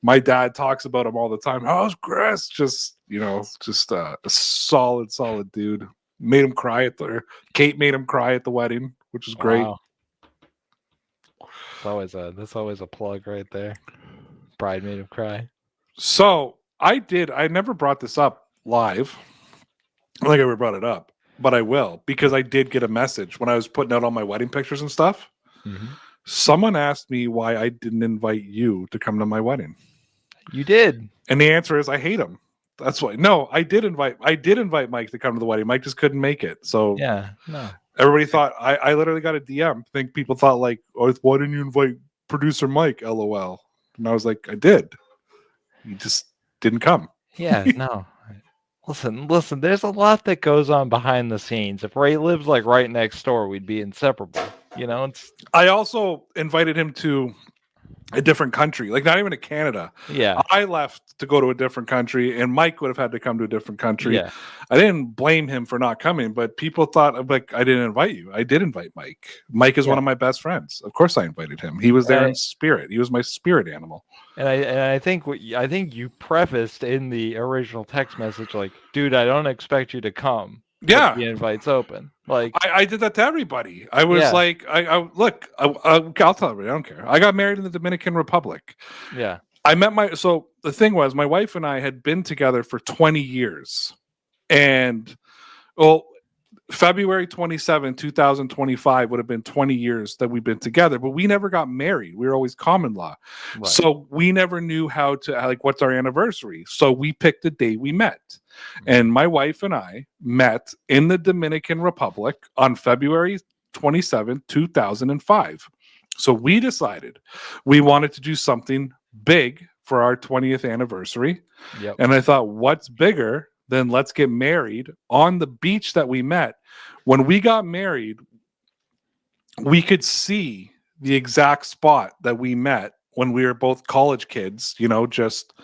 my dad talks about him all the time. How's Chris? Just a solid dude. Made him cry Kate made him cry at the wedding, which is great. Wow. That's always a plug right there. Bride made him cry. So I never brought this up live. I don't think I ever brought it up, but I will because I did get a message when I was putting out all my wedding pictures and stuff. Mm-hmm. Someone asked me why I didn't invite you to come to my wedding. You did. And the answer is I hate him. That's why. No, I did invite Mike to come to the wedding. Mike just couldn't make it. So Yeah. No. everybody thought I literally got a DM. I think people thought like, oh, why didn't you invite producer Mike? LOL. And I was like, I did. He just didn't come. Yeah. No. Listen. There's a lot that goes on behind the scenes. If Ray lives like right next door, we'd be inseparable. You know, I also invited him to a different country, like not even to Canada. Yeah. I left to go to a different country, and Mike would have had to come to a different country. Yeah. I didn't blame him for not coming, but people thought like I didn't invite you. I did invite Mike. Mike is one of my best friends. Of course, I invited him. He was there in spirit. He was my spirit animal. And I think you prefaced in the original text message like, dude, I don't expect you to come. Yeah, the invite's open. Like I did that to everybody. I was like, I'll tell everybody. I don't care. I got married in the Dominican Republic. Yeah. I met so the thing was my wife and I had been together for 20 years. And February 27, 2025 would have been 20 years that we've been together, but we never got married. We were always common law. Right. So we never knew how to, like, what's our anniversary? So we picked the day we met. Mm-hmm. And my wife and I met in the Dominican Republic on February 27, 2005. So we decided we wanted to do something big for our 20th anniversary. Yep. And I thought, what's bigger than let's get married on the beach that we met? When we got married, we could see the exact spot that we met when we were both college kids, just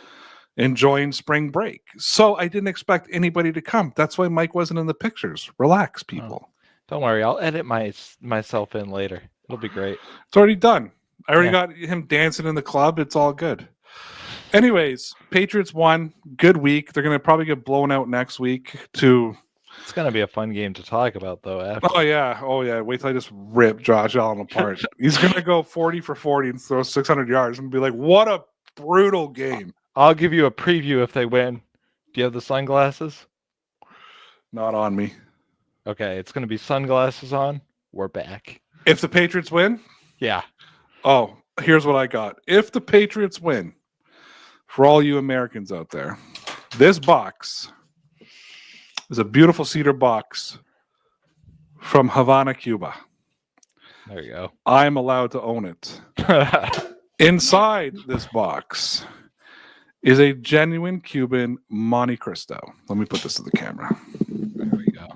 enjoying spring break. So I didn't expect anybody to come. That's why Mike wasn't in the pictures. Relax, people. Don't worry, I'll edit myself in later. It'll be great. It's already done. I already got him dancing in the club. It's all good. Anyways, Patriots won. Good week. They're going to probably get blown out next week to... It's going to be a fun game to talk about, though. After. Oh, yeah. Wait till I just rip Josh Allen apart. He's going to go 40 for 40 and throw 600 yards and be like, what a brutal game. I'll give you a preview if they win. Do you have the sunglasses? Not on me. Okay, it's going to be sunglasses on. We're back. If the Patriots win? Yeah. Oh, here's what I got. If the Patriots win, for all you Americans out there, this box is a beautiful cedar box from Havana, Cuba. There you go. I'm allowed to own it. Inside this box is a genuine Cuban Monte Cristo. Let me put this to the camera. There we go.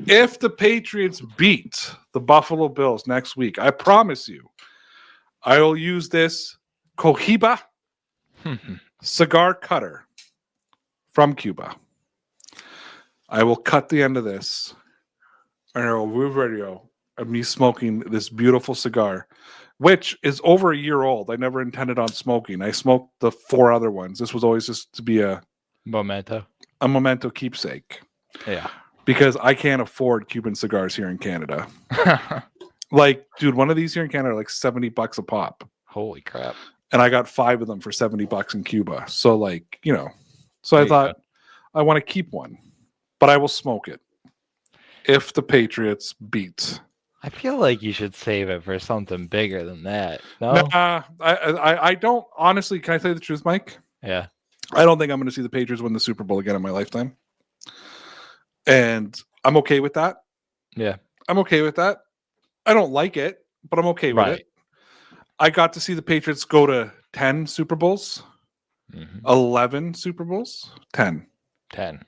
If the Patriots beat the Buffalo Bills next week, I promise you, I will use this Cohiba cigar cutter from Cuba. I will cut the end of this, and I will move video of me smoking this beautiful cigar, which is over a year old. I never intended on smoking. I smoked the 4 other ones. This was always just to be a memento keepsake. Yeah. Because I can't afford Cuban cigars here in Canada. Like, dude, one of these here in Canada are like $70 a pop. Holy crap. And I got 5 of them for $70 in Cuba. So, like, so I thought I want to keep one, but I will smoke it if the Patriots beat. I feel like you should save it for something bigger than that. No? Nah, I don't. Honestly, can I tell you the truth, Mike? Yeah. I don't think I'm going to see the Patriots win the Super Bowl again in my lifetime. And I'm okay with that. Yeah. I'm okay with that. I don't like it, but I'm okay with it. I got to see the Patriots go to 10 Super Bowls, 11 Super Bowls, 10. 10.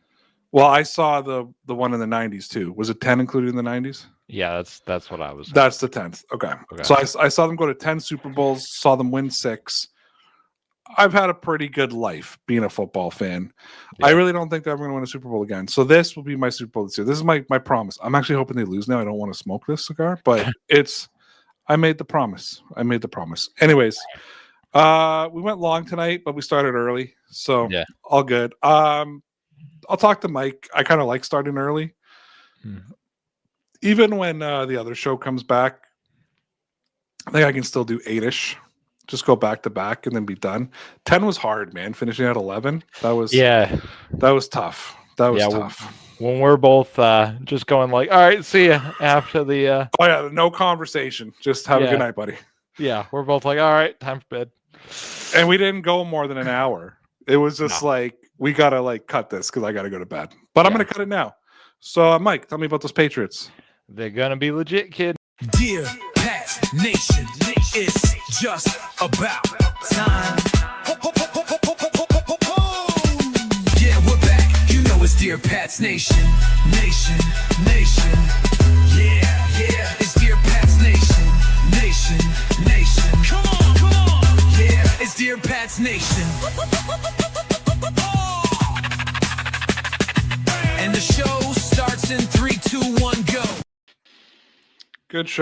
Well, I saw the one in the 90s too. Was it 10 included in the 90s? Yeah, that's what I was. That's the 10th. Okay. So I saw them go to 10 Super Bowls, saw them win 6. I've had a pretty good life being a football fan. Yeah. I really don't think they're ever going to win a Super Bowl again. So this will be my Super Bowl this year. This is my promise. I'm actually hoping they lose now. I don't want to smoke this cigar, but I made the promise. Anyways, we went long tonight, but we started early. So yeah, all good. I'll talk to Mike. I kind of like starting early. Even when the other show comes back, I think I can still do 8-ish. Just go back to back and then be done. 10 was hard, man. Finishing at 11, that was tough. That was tough. When we're both just going like, all right, see ya after the. Oh yeah, no conversation. Just have a good night, buddy. Yeah, we're both like, all right, time for bed. And we didn't go more than an hour. It was just like we gotta like cut this because I gotta go to bed. But I'm gonna cut it now. So Mike, tell me about those Patriots. They're gonna be legit, kid. Dear Pats Nation, it's just about time. Yeah, we're back. You know it's Dear Pats Nation. Nation. Yeah, it's Dear Pats Nation. Nation. Come on. Yeah, it's Dear Pats Nation. And the show starts in 3, 2, 1, go. Good show.